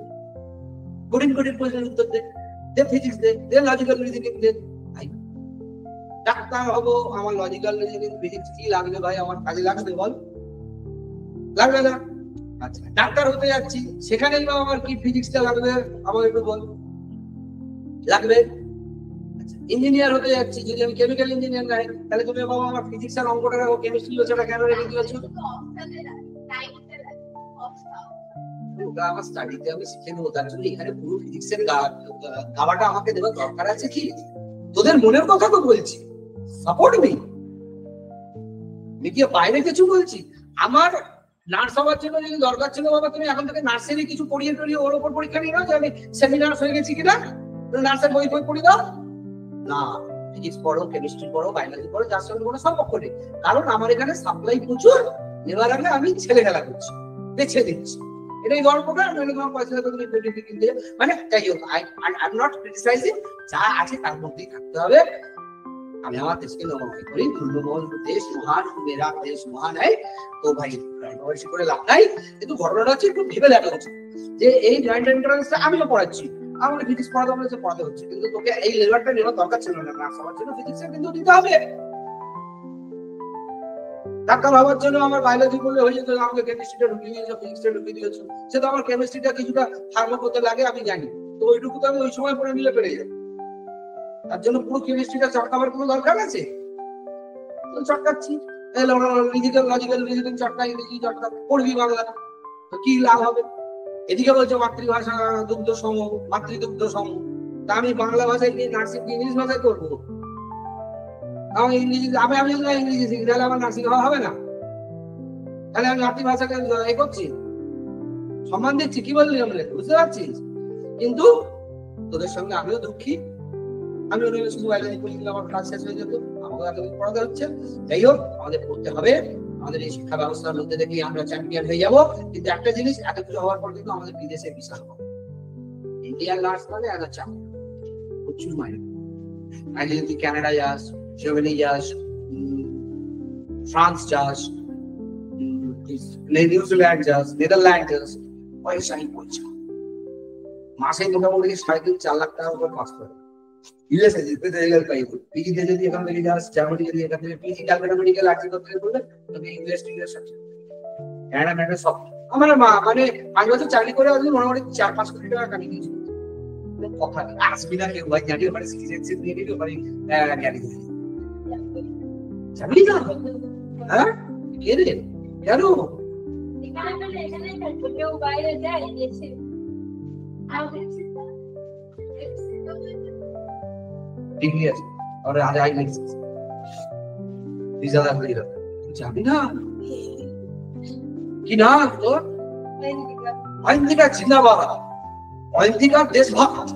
কঠিন কঠিন প্রশ্নের উত্তর দে, ফিজিক্স দে, লজিক্যাল রিজনিং দে। ডাক্তার হবো, আমার লজিক্যাল রিজনিং ফিজিক্স কি লাগবে ভাই? আমার কাজে লাগবে? বল, লাগবে না? আচ্ছা, ডাক্তার হতে যাচ্ছি, সেখানেই বা আমার কি ফিজিক্সটা লাগবে? আমার একটু বল, লাগবে। ইঞ্জিনিয়ার হতে যাচ্ছি, যদি আমি কেমিক্যাল ইঞ্জিনিয়ার নাই, তাহলে তুমি বাবা আমার ফিজিক্স আর অঙ্কটা রাখো, কেমিস্ট্রি ওটা কেন রেখে দিয়েছো? আমার স্টাডিতে আমি শিখে নেবো, তার জন্য এখানে পুরো ফিজিক্সের গাওয়াটা আমাকে দেওয়ার দরকার আছে কি? তোদের মনের কথা তো বলছি, সাপোর্ট মি। আমি কি বাইরে কিছু বলছি? আমার নার্স হওয়ার জন্য যদি দরকার ছিল বাবা, তুমি এখন থেকে নার্সারি কিছু পড়িয়ে টড়িয়ে ওর উপর পরীক্ষা নিয়ে নাও যে আমি সেমিনার হয়ে গেছি কিনা, নার্সের বই পড়ি দাও না। ফিজিক্স পড়ো, কেমিস্ট্রি পড়ো, বায়োলজি পড়ো, যার সঙ্গে কোনো সম্পর্ক নেই। কারণ আমার এখানে সাপ্লাই প্রচুর, নেওয়ার আগে আমি ছেলে খেলা করছি, বেছে দিচ্ছি। এটাই গল্পটা। পয়সা মানে যাই হোক, আই এম নট ক্রিটিসাইজিং, যা আছে তার মধ্যেই থাকতে হবে। আমি আমার দেশকে নমস্কার করি, দেশ মহান, মেরা দেশ মহান হয়। তো ভাই করে লাভ নাই, কিন্তু ঘটনাটা হচ্ছে একটু ভেবে দেখা উচিত যে এই জয়েন্ট এন্ট্রান্সটা আমিও পড়াচ্ছি, আমাকে ফিজিক্স পড়াতে বলেছে, পড়াতে হচ্ছে, কিন্তু তোকে এই লেভেলটা নেওয়ার দরকার ছিল না। নার্স হওয়ার জন্য ফিজিক্স কিন্তু দিতে হবে, ডাক্তার হওয়ার জন্য আমার বায়োলজি পড়লে হয়ে যেত, আমাকে কেমিস্ট্রিটা ঢুকিয়ে দিয়েছো, ফিজিক্সটা ঢুকিয়ে দিয়েছো। সে তো আমার কেমিস্ট্রিটা কিছুটা থার্মো করতে লাগে আমি জানি, তো ওইটুকু তো আমি ওই সময় পড়ে নিলে পেরে যাবো। তার জন্য পুরো কেমিস্ট্রিটা চটকাবার কোনো দরকার আছে? চটকাচ্ছি, লজিক্যাল রিজনিং চটকা, ইংরেজি চটকা, পড়বি বাংলা, তো কি লাভ হবে? এদিকে বলছো মাতৃভাষা দুগ্ধ সম, মাতৃদুগ্ধ সম, তা আমি বাংলা ভাষায় কি নার্সিং ইংলিশ ভাষায় করবো? আমি ইংরেজি, আমি ইংরেজি শিখি, তাহলে আমার নার্সিং হওয়া হবে না? তাহলে আমি মাতৃভাষাকে এ করছি, সম্মান দিচ্ছি, কি বললি আমরা, বুঝতে পারছিস? কিন্তু তোদের সঙ্গে আমিও দুঃখী, আমি শুধু বায়োলজি পড়ে দিলে আমার কাজ শেষ হয়ে যেত, আমাকে এতদিন পড়াতে হচ্ছে। যাই হোক, আমাদের পড়তে হবে, আমাদের এই শিক্ষা ব্যবস্থার মধ্যে থেকেই আমরা চ্যাম্পিয়ন হয়ে যাব। কিন্তু একটা জিনিস, এত কিছু হওয়ার পর কিন্তু আমাদের বিদেশে বিশাল হবে। ইন্ডিয়ান নার্স মানে একটা চ্যাম্পিয়ন, প্রচুর মাইনে। আর যদি কানাডা যাস, জার্মানি যাস, ফ্রান্স যাস, নিউজিল্যান্ড যাস, নেদারল্যান্ড যাস, পয়সাই পয়সা। মাসে মোটামুটি 3.5-4 লাখ টাকা করে খরচ করে। ইউএসএ যেতে রেজাল্ট পাইবো, পিজিতে যদি এখান থেকে যাস, জার্মানি যদি এখান থেকে পিজি ক্যালকাটা মেডিকেল আর্টস করতে বললে তবে ইউএস আছে, ক্যানাডা সব। আমার মানে 5 বছর চাকরি করে আসলে মোটামুটি 4-5 কোটি টাকা কামিয়ে দিয়েছি। কথা আসবি না কেউ, ভাই জানি ওখানে সিটিজেনশিপ নিয়ে নিবি, ওখানে জ্ঞানী যাবি না? হ্যাঁ, কে রে, কেন? বাইরে যায় ডিগ্রি আছে, আর আই লাইসেন্স, ভিসা লাগবে, যাবি না? কি না তোর? অয়ন্তিকা জিন্দাবাদ। অয়ন্তিকা দেশভক্ত,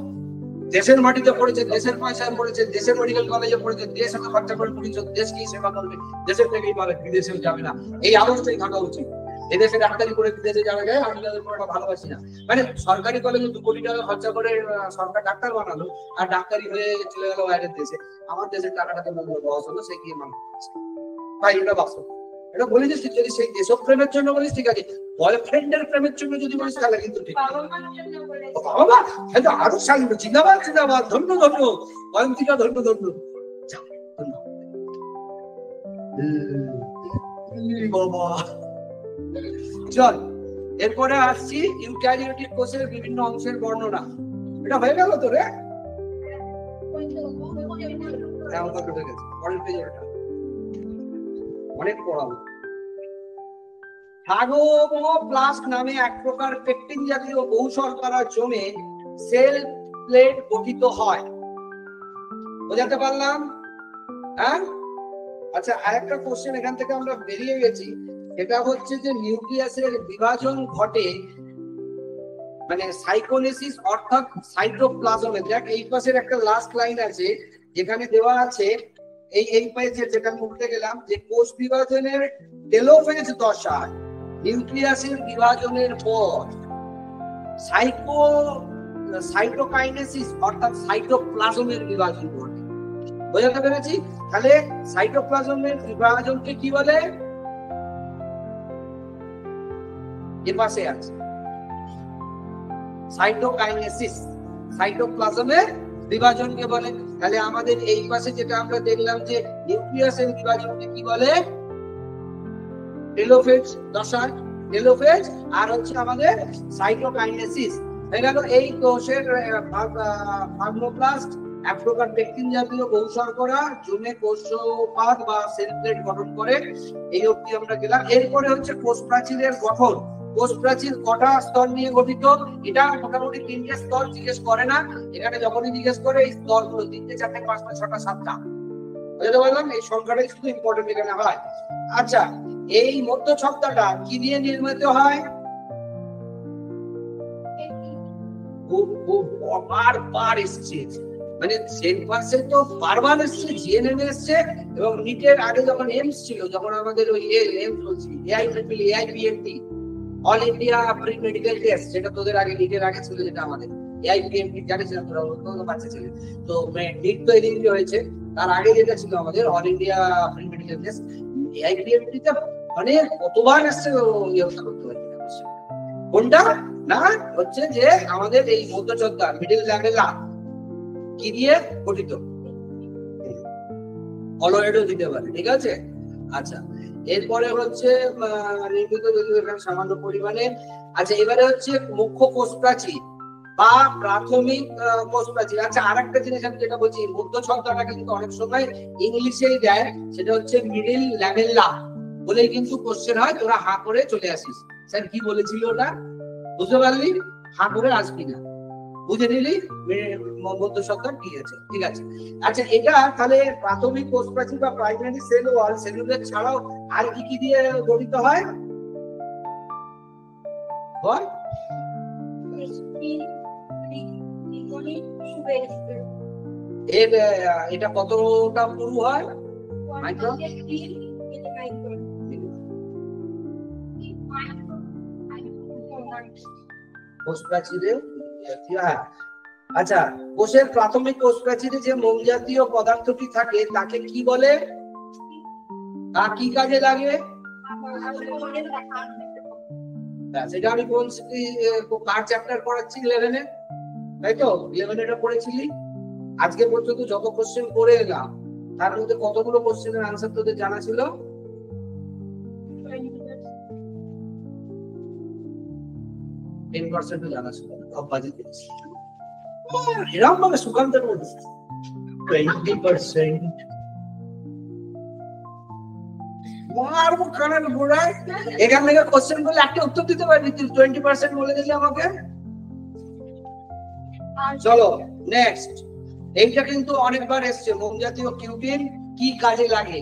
দেশের মাটিতে পড়েছে, দেশের পয়সায় পড়েছে, দেশের মেডিকেল কলেজে পড়েছে, দেশ এত খরচা করে পড়েছে, দেশকেই সেবা করবে, দেশের থেকেই পাবে, বিদেশেও যাবে না। এই আদর্শই থাকা উচিত। এদেশে ডাক্তারি করে বিদেশে যাওয়া যায়, আমি তাদের পুরোটা ভালোবাসি না। মানে সরকারি কলেজে 2 কোটি টাকা খরচা করে সরকার ডাক্তার বানালো, আর ডাক্তারি হয়ে চলে গেল বাইরের দেশে। আমার দেশের টাকাটা তো লস হলো, সে গিয়ে মানুষ ভাই এটা বাস্তব। এটা বলে যে যদি সেই দেশপ্রেমের জন্য বলিস ঠিক আছে, বয়ফ্রেন্ডের প্রেমের জন্য যদি বলিস তাহলে কিন্তু ঠিক। বাবা এটা আরো সাইন জিন্দাবাদ জিন্দাবাদ, ধন্য ধন্য অয়ন্তিকা, ধন্য ধন্য। বাবা চল এরপরে আসছি ইউক্যারিওটিক কোষের বিভিন্ন অংশের বর্ণনা। এটা হয়ে গেল তো রে? অনেক পড়াবো। ফ্যাগোপ্লাস্ট নামে এক প্রকার পেকটিন জাতীয় বহু শর্করা জমে সেল প্লেট গঠিত হয়। বোঝাতে পারলাম? হ্যাঁ, আচ্ছা আরেকটা কোশ্চেন এখান থেকে আমরা বেরিয়ে গেছি, এটা হচ্ছে যে নিউক্লিয়াসের বিভাজন ঘটে মানে সাইকোনেসিস অর্থাৎ সাইটোপ্লাজমে। দেখ এই পাশের একটা লাস্ট লাইন আছে যেখানে দেওয়া আছে এই পেজে যেটা পড়তে গেলাম যে কোষ বিভাজনের টেলোফেজ দশায় নিউক্লিয়াসের বিভাজনের পর সাইটোকাইনেসিস অর্থাৎ সাইটোপ্লাজমের বিভাজন ঘটে। বোঝাতে পেরেছি? তাহলে সাইটোপ্লাজমের বিভাজনকে কি বলে? এ পাশে আছে সাইটোকাইনেসিস, সাইটোপ্লাজমের বিভাজনকে বলে। তাহলে আমাদের এই পাশে যেটা আমরা দেখলাম যে নিউক্লিয়াসের বিভাজনকে কি বলে? টেলোফেজ দশা, টেলোফেজ, আর হচ্ছে আমাদের সাইটোকাইনেসিস। হয়ে গেল। এই কোষের ফ্যাগোপ্লাস্ট এক প্রকার পেকটিন জাতীয় বহু শর্করা জমে কোষপাত বা সেল প্লেট গঠন করে। এই অবধি আমরা গেলাম। এরপরে হচ্ছে কোষ প্রাচীরের গঠন। কোষ প্রাচীর কটা স্তর নিয়ে গঠিত? এটা মোটামুটি 3টে স্তর জিজ্ঞেস করে না এখানে, যখনই জিজ্ঞেস করে এই স্তরগুলো 3টে 4টে 5টা 6টা 7টা বুঝতে পারলাম। এই সংখ্যাটাই শুধু ইম্পর্টেন্ট এখানে হয়। আচ্ছা এই মধ্য ছত্রটা কি দিয়ে নির্মিত হয়? বারবার এসছে, মানে সেন্টপাসে তো বারবার এসছে, জিএনএম এসছে, এবং নিটের আগে যখন এমস ছিল, যখন আমাদের ওই এমস বলছি AIPMT all India pre medical test, যেটা তোদের আগে নিটের আগে ছিল, যেটা আমাদের এআইপিএমটি জানিস না তোরা, তো বাচ্চা ছিল তো নিট তো এদিন হয়েছে, তার আগে যেটা ছিল আমাদের all India pre medical test, AIPMT তে মানে কতবার এসছে ইয়ে করতে হয়েছে। কোনটা না হচ্ছে যে আমাদের এই মধ্যচর্যা মিডল ল্যামেলা কি দিয়ে গঠিত? কলোয়েডও দিতে পারে, ঠিক আছে। আচ্ছা এরপরে হচ্ছে নির্মিত যদিও এখানে সামান্য পরিমাণে। আচ্ছা এবারে হচ্ছে মুখ্য কোষ প্রাচীর বা প্রাথমিক কোষ প্রাচীর। আচ্ছা আরেকটা জিনিস আমি যেটা বলছি, মধ্যছত্রটা কিন্তু অনেক সময় ইংলিশেই দেয়, সেটা হচ্ছে মিডল ল্যামেলা বলেই কিন্তু কোশ্চেন হয়। তোরা হা করে চলে আসিস, স্যার কি বলেছিল ওটা বুঝতে পারলি, হা করে আসবি না, বুঝে নিলি মধ্যছত্র কি আছে, ঠিক আছে। আচ্ছা এটা তাহলে প্রাথমিক কোষ প্রাচীর বা প্রাইমারি সেল ওয়াল, সেলুলার ছাড়াও আর কি কি দিয়ে গঠিত হয় বল? এটা কতটা পুরু হয়? কোষ প্রাচীরে। আচ্ছা কোষের প্রাথমিক কোষ প্রাচীরে যে মোম জাতীয় পদার্থটি থাকে তাকে কি বলে? তা কি কাজে লাগে? সেটা আমি কোন কার চ্যাপ্টার পড়াচ্ছি? 11-এ, তাই তো? 11 এটা পড়েছিলি। আজকে পর্যন্ত যত কোশ্চেন করে এলাম তার মধ্যে কতগুলো কোশ্চেনের আনসার তোদের জানা ছিল? 10% জানা ছিল। এরকম ভাবে সুকান্তের মধ্যে 20% মারবো কানের গোড়ায়। এখান থেকে কোশ্চেন বলে একটা উত্তর দিতে পারবি তুই? 20% বলে দিলি আমাকে। চলো নেক্সট। এইটা কিন্তু অনেকবার এসছে, মোম জাতীয় কিউটিন কি কাজে লাগে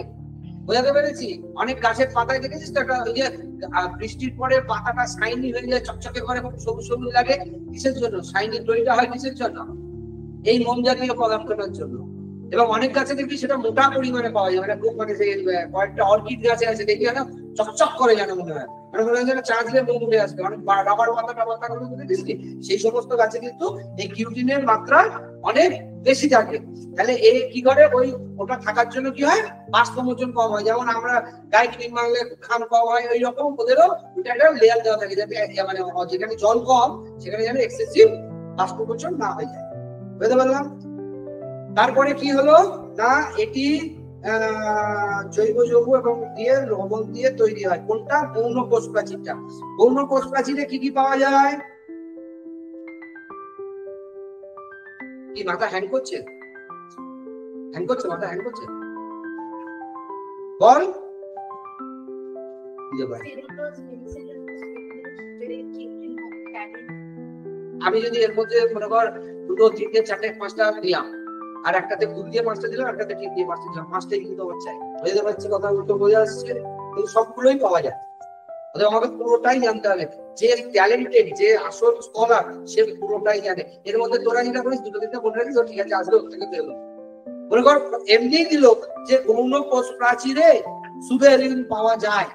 বোঝাতে পেরেছি? অনেক গাছের পাতায় দেখেছিস তো ওই যে বৃষ্টির পরে পাতাটা শাইনি হয়ে যায়, চকচকে করে, সবুজ সবুজ লাগে। কিসের জন্য শাইনি তৈরিটা হয়? কিসের জন্য? এই মোম জাতীয় পদার্থটার জন্য। এবং অনেক গাছে দেখবি সেটা মোটা পরিমাণে পাওয়া যায়, মানে খুব মানে কয়েকটা অর্কিড গাছে আছে দেখবি না চকচক করে যেন মনে হয়, মানে মনে হয় যেন চা দিলে মোম উঠে আসবে। অনেক রাবার পাতা গুলো দেখেছিস, সেই সমস্ত গাছে কিন্তু এই কিউটিনের মাত্রা অনেক বেশি থাকে। তাহলে এই কি করে, ওই ওটা থাকার জন্য কি হয়, বাষ্পমোচন কম হয়। যেমন আমরা গায়ে ক্রিম মারলে ঘাম কম হয়, ওই রকম ওদেরও একটা লেয়ার দেওয়া থাকে, যাতে মানে যেখানে জল কম সেখানে যেন এক্সেসিভ বাষ্পমোচন না হয়ে যায়। বুঝতে পারলাম? তারপরে কি হলো না, এটি জৈব যৌগ এবং দিয়ে লবণ দিয়ে তৈরি হয়। কোনটা? গৌণ কোষ প্রাচীরটা। গৌণ কোষ প্রাচীরে কি কি পাওয়া যায়? কি মাথা হ্যাং করছে? হ্যাং করছে? মাথা হ্যাং করছে? বল। আমি যদি এর মধ্যে মনে কর 2, 3, 4, 5টা দিলাম, আর একটাতে ফুল দিয়ে 5টা দিলাম, একটাতে ঠিক দিয়ে 5টা দিলাম, 5টাই কিন্তু আমার চাই। বুঝতে পারছি কথা বলতে? বোঝা যাচ্ছে? এই সবগুলোই পাওয়া যায়। আমাকে পুরোটাই জানতে হবে। যে ট্যালেন্টেড, যে আসল স্কলার, সে পুরোটাই জানে। এর মধ্যে তোরা যেটা করিস, 2-3টা বলে রাখিস, ঠিক আছে, আসবে ওর থেকে পেলো। মনে কর এমনি দিল যে গৌণ কোষ প্রাচীরে সুবেরিন পাওয়া যায়,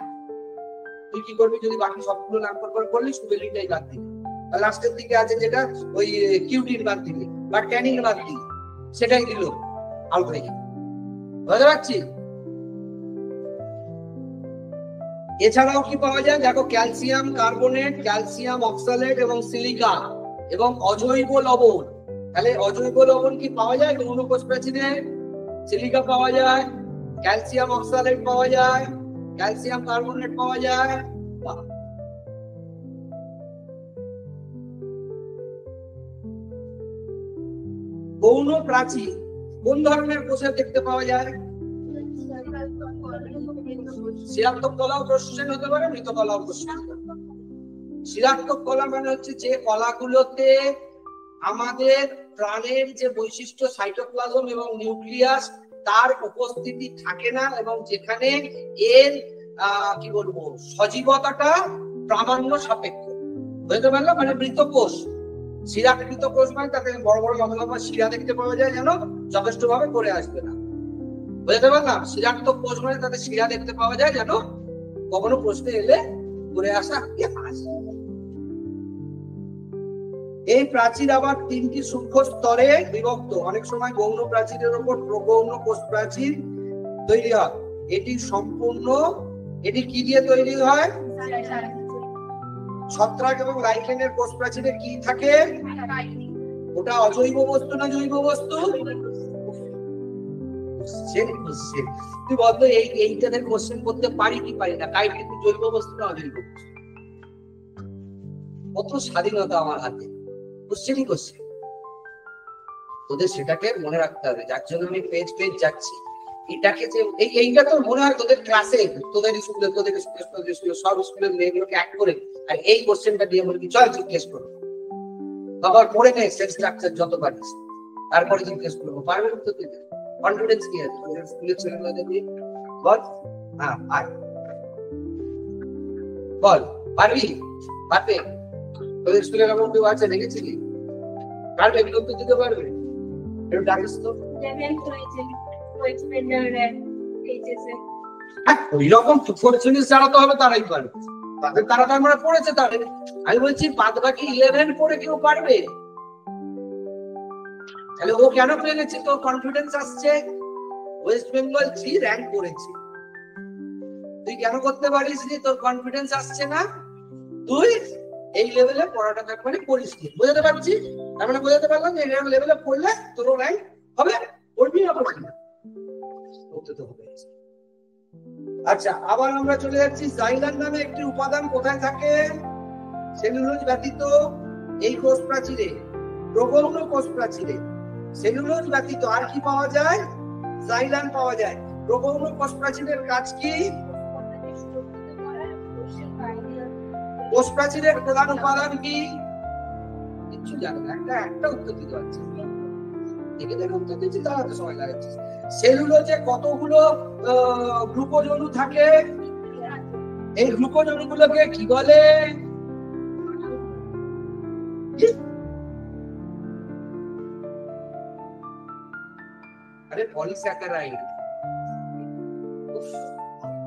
তুই কি করবি? যদি বাকি সবগুলো নামকরণ করে করলি, সুবেরিনটাই বাদ দিবি। লাস্টের দিকে আছে যেটা ওই কিউটিন বাদ দিবি বা ট্যানিন বাদ দিবি, সেটাই দিল আউট হয়ে যাবে। বুঝতে পারছি? এছাড়াও কি পাওয়া যায় দেখো, ক্যালসিয়াম কার্বনেট, ক্যালসিয়াম অক্সালেট এবং সিলিকা এবং অজৈব লবণ। তাহলে অজৈব লবণ কি পাওয়া যায় গৌণ কোষ প্রাচীরে? সিলিকা পাওয়া যায়, ক্যালসিয়াম অক্সালেট পাওয়া যায়, ক্যালসিয়াম কার্বনেট পাওয়া যায়। গৌণ প্রাচীর কোন ধরনের কোষে দেখতে পাওয়া যায়? শিরাত্মক কলা ও প্রশোষণ হতে পারে, মৃত কলা ও প্রশোষণ। শিরাত্মক কলা মানে হচ্ছে যে কলাগুলোতে আমাদের প্রাণের যে বৈশিষ্ট্য সাইটোপ্লাজম এবং নিউক্লিয়াস তার উপস্থিতি থাকে না, এবং যেখানে এর কি বলবো সজীবতাটা প্রামাণ্য সাপেক্ষ। বুঝতে পারলো? মানে মৃত কোষ। শিরাকৃত কোষ মানে তাতে বড় বড় লম্বা লম্বা শিরা দেখতে পাওয়া যায়, যেন যথেষ্ট ভাবে করে আসবে না। বুঝতে পারলাম? শিরাত্মক কোষ মানে তাতে শিরা দেখতে পাওয়া যায়, যেন কখনো প্রশ্নে এলে করে আসা আসে। এই প্রাচীর আবার 3টি সূক্ষ্ম স্তরে বিভক্ত। অনেক সময় গৌণ প্রাচীরের উপর প্রগৌণ কোষ প্রাচীর তৈরি হয়। এটি সম্পূর্ণ, এটি কি দিয়ে তৈরি হয়? ছত্রাক এবং লাইকেনের কোষ প্রাচীরে কি থাকে? ওটা অজৈব বস্তু না জৈব বস্তু? তুই বলতো এইটাদের কোশ্চেন করতে পারি কি পারি না? তাই কিন্তু জৈব বস্তু না অজৈব বস্তু? কত স্বাধীনতা আমার হাতে, কোশ্চেনই কোশ্চেন। তোদের সেটাকে মনে রাখতে হবে, যার জন্য আমি পেজ পেজ যাচ্ছি। এটাকে যে এইটা তো মনে হয় তোদের ক্লাসে, তোদের স্কুলে সব স্কুলের মেয়েগুলোকে অ্যাক্ট করে, আর এই কোশ্চেনটা দিয়ে বলবি চল জিজ্ঞেস করো, বাবার পড়ে নেই সেল স্ট্রাকচার যত পারিস, তারপরে জিজ্ঞেস করবো। পারবে তো? তুই কনফিডেন্স কি আছে তোদের স্কুলের ছেলেমেয়েদের নিয়ে? বল। হ্যাঁ আয়, বল পারবি? পারবে? তোদের স্কুলে এরকম কেউ আছে দেখেছিলি? পারবে? এগুলো তো দিতে পারবে? একটু ডাকিস তো। ওই রকম ফরচুনিস যারা তো হবে তারাই পারবে, তারা তার মানে পড়েছে তাদের। আমি বলছি বাদ বাকি 11 পড়ে কেউ পারবে? তাহলে ও কেন পেয়ে গেছে? তোর কনফিডেন্স আসছে, ওয়েস্ট বেঙ্গল 3 র্যাঙ্ক করেছে। তুই কেন করতে পারিস নি? তোর কনফিডেন্স আসছে না, তুই এই লেভেলে পড়াটা মানে করিস নি। বুঝতে পারছি? তার মানে বুঝতে পারলাম যে এই লেভেলে পড়লে তোর র্যাঙ্ক হবে, পড়বি না পড়বি না? করতে তো হবে। আচ্ছা, আবার আমরা চলে যাচ্ছি। জাইলান নামে একটি উপাদান কোথায় থাকে? সেলুলোজ ব্যতীত এই কোষ প্রাচীরে, প্রগৌণ কোষ প্রাচীরে সেলুলোজ ব্যতীত আর কি পাওয়া যায়? জাইলান পাওয়া যায়। প্রগৌণ কোষ প্রাচীরের কাজ কি? কোষ প্রাচীরের প্রধান উপাদান কি? কিছু জানে না, একটা উত্তর দিতে পারছি। দেখে দেখে উত্তর দিচ্ছি, তারা তো সময় লাগাচ্ছি। সেলুলোজে কতগুলো গ্লুকোজ অণু থাকে? এই গ্লুকোজ অণুগুলোকে কি বলে? আরে পলিস্যাকারাইড।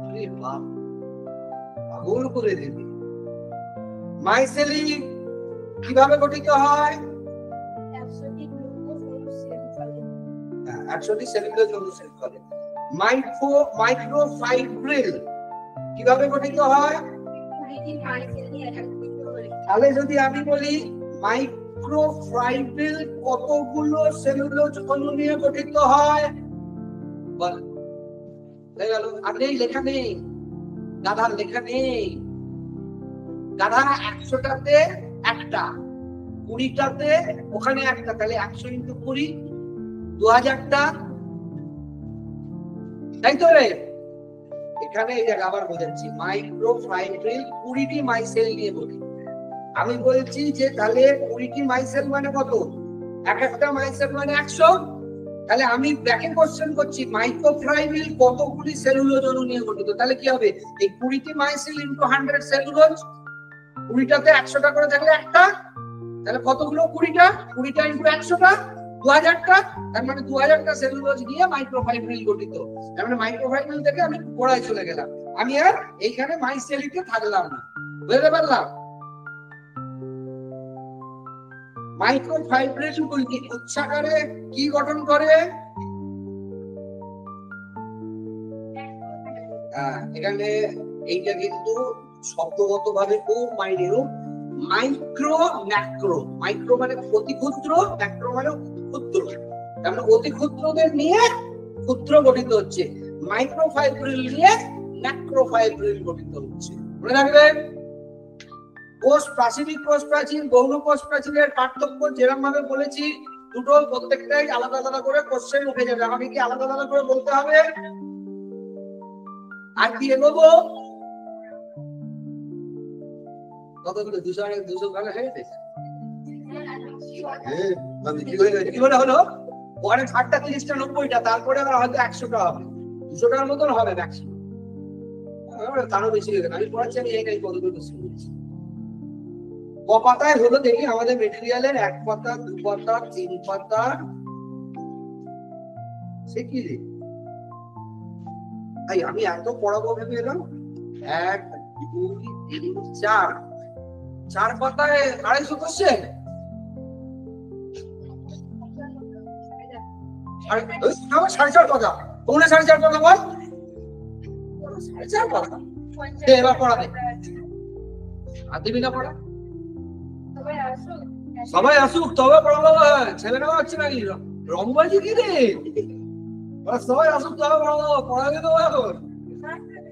আরে বাপ, পাগল করে দিবি। মাইসেলি কিভাবে গঠিত হয়? অ্যাকচুয়ালি সেলুলোজ অনুচ্ছেদ করে। মাইক্রোফাইব্রিল কিভাবে গঠিত হয়? তাহলে যদি আমি বলি মাইক্রোফাইব্রিল কতগুলো সেলুলোজ অণু নিয়ে গঠিত হয়, বল হয়ে গেল। আর নেই, লেখা নেই, গাধার লেখা নেই। গাধা 100টাতে একটা, 20টাতে ওখানে একটা, তাহলে 100 × 20 2000টা, তাই তো রে? এখানে এই জায়গা আবার বোঝাচ্ছি, মাইক্রোফাইব্রিল 20টি মাইসেল নিয়ে গঠিত। আমি বলছি যে তাহলে 20টি মাইসেল মানে কত? এক একটা মাইসেল মানে 100। তাহলে আমি ব্র্যাকেট কোশ্চেন করছি মাইক্রোফাইব্রিল কতগুলি সেলুলোজ অণু নিয়ে গঠিত, তাহলে কি হবে? এই 20টি মাইসেল × 100 সেলুলোজ, 20টাতে 100টা করে থাকলে একটা, তাহলে কতগুলো? 20টা, 20টা × 100টা 2000টা, তার মানে 2000টা সেলুলোজ নিয়ে মাইক্রোফাইব্রিল গঠিত। তার মানে মাইক্রোফাইব্রিল থেকে আমি গোড়ায় চলে গেলাম, আমি আর এইখানে মাইসেলিতে থাকলাম না। বুঝতে পারলাম? মাইক্রোফাইব্রিল উচ্চাকারে কি গঠন করে? এখানে এইটা কিন্তু শব্দগতভাবে খুব মাইনেরূপ। মাইক্রো ম্যাক্রো, মাইক্রো মানে অতি ক্ষুদ্র, ম্যাক্রো মানে ক্ষুদ্র, তার মানে অতি ক্ষুদ্রদের নিয়ে ক্ষুদ্র গঠিত হচ্ছে। মাইক্রোফাইব্রিল নিয়ে ম্যাক্রোফাইব্রিল গঠিত হচ্ছে। মনে রাখবেন, কোষ প্রাচীরিক কোষ প্রাচীর, গৌণ কোষ প্রাচীরের পার্থক্য যেরকম ভাবে বলেছি, দুটো প্রত্যেকটাই আলাদা আলাদা করে কোশ্চেন উঠে যাবে। আমাকে কি আলাদা আলাদা করে বলতে হবে? আর কি এগোবো? কতগুলো? 200 ভালো হয়ে গেছে। কি বলে হলো? পরে 60টা 30টা 90টা, তারপরে আবার হয়তো 100টা হবে, 200টার মতন হবে ম্যাক্সিমাম, তারও বেশি হয়ে গেছে। আমি পড়াচ্ছি, আমি এই কতগুলো শুনছি। ক পাতায় হলো দেখি আমাদের মেটেরিয়ালের? 1 পাতা, 2 পাতা, 3 পাতা, সে কি রে ভাই, আমি এত পড়াবো ভেবে এলাম। 1 2 3 4 পাতায় 250 কোশ্চেন। আমার 4.5 পাতা, তোমরা 4.5 পাতা বল, 4.5 পাতা। এবার পড়া দে, আর দিবি না পড়া? সবাই আসুক তবে পড়াবো। ছেলে নেওয়া হচ্ছে নাকি? রংবাজি কি রে? সবাই আসুক তবে পড়াবো, পড়াবে তো এখন।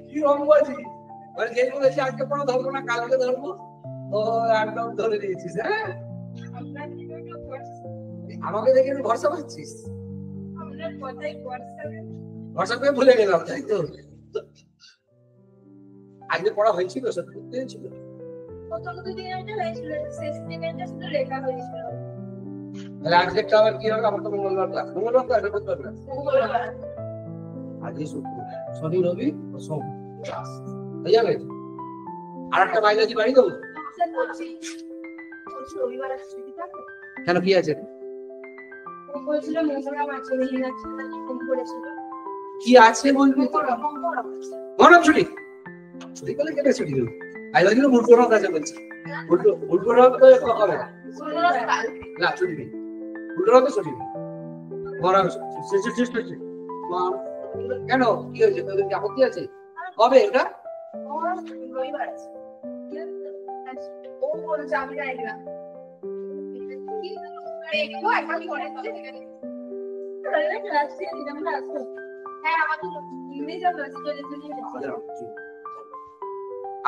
কি রংবাজি? মানে যে বলেছি আজকে পড়া ধরবো না, কালকে ধরবো, ও একদম ধরে নিয়েছিস। হ্যাঁ, আমাকে দেখে ভরসা পাচ্ছিস? ভরসা পেয়ে ভুলে গেলাম, তাই তো? আজকে পড়া হয়েছিল, সত্যি হয়েছিল। আজকে আবার কি হবে? আমার তো মঙ্গলবার ক্লাস, মঙ্গলবার ক্লাস, বুধবার ক্লাস, আজকে শুক্র, শনি, রবি ও সোম ক্লাস হয়ে যাবে। আর একটা বায়োলজি বাড়ি দেবো। কেন, কি আছে? কি আছে বলবি? মরম ছুটি, ছুটি করলে কেটে ছুটি দেবো। বায়োলজি তো উল্টো রক আছে বলছি, উল্টো রক তো হবে না, ছুটি নেই। উল্টো রক ছুটি নেই, মরম কেন? কি হয়েছে? তোদের কি আপত্তি আছে? কবে এটা?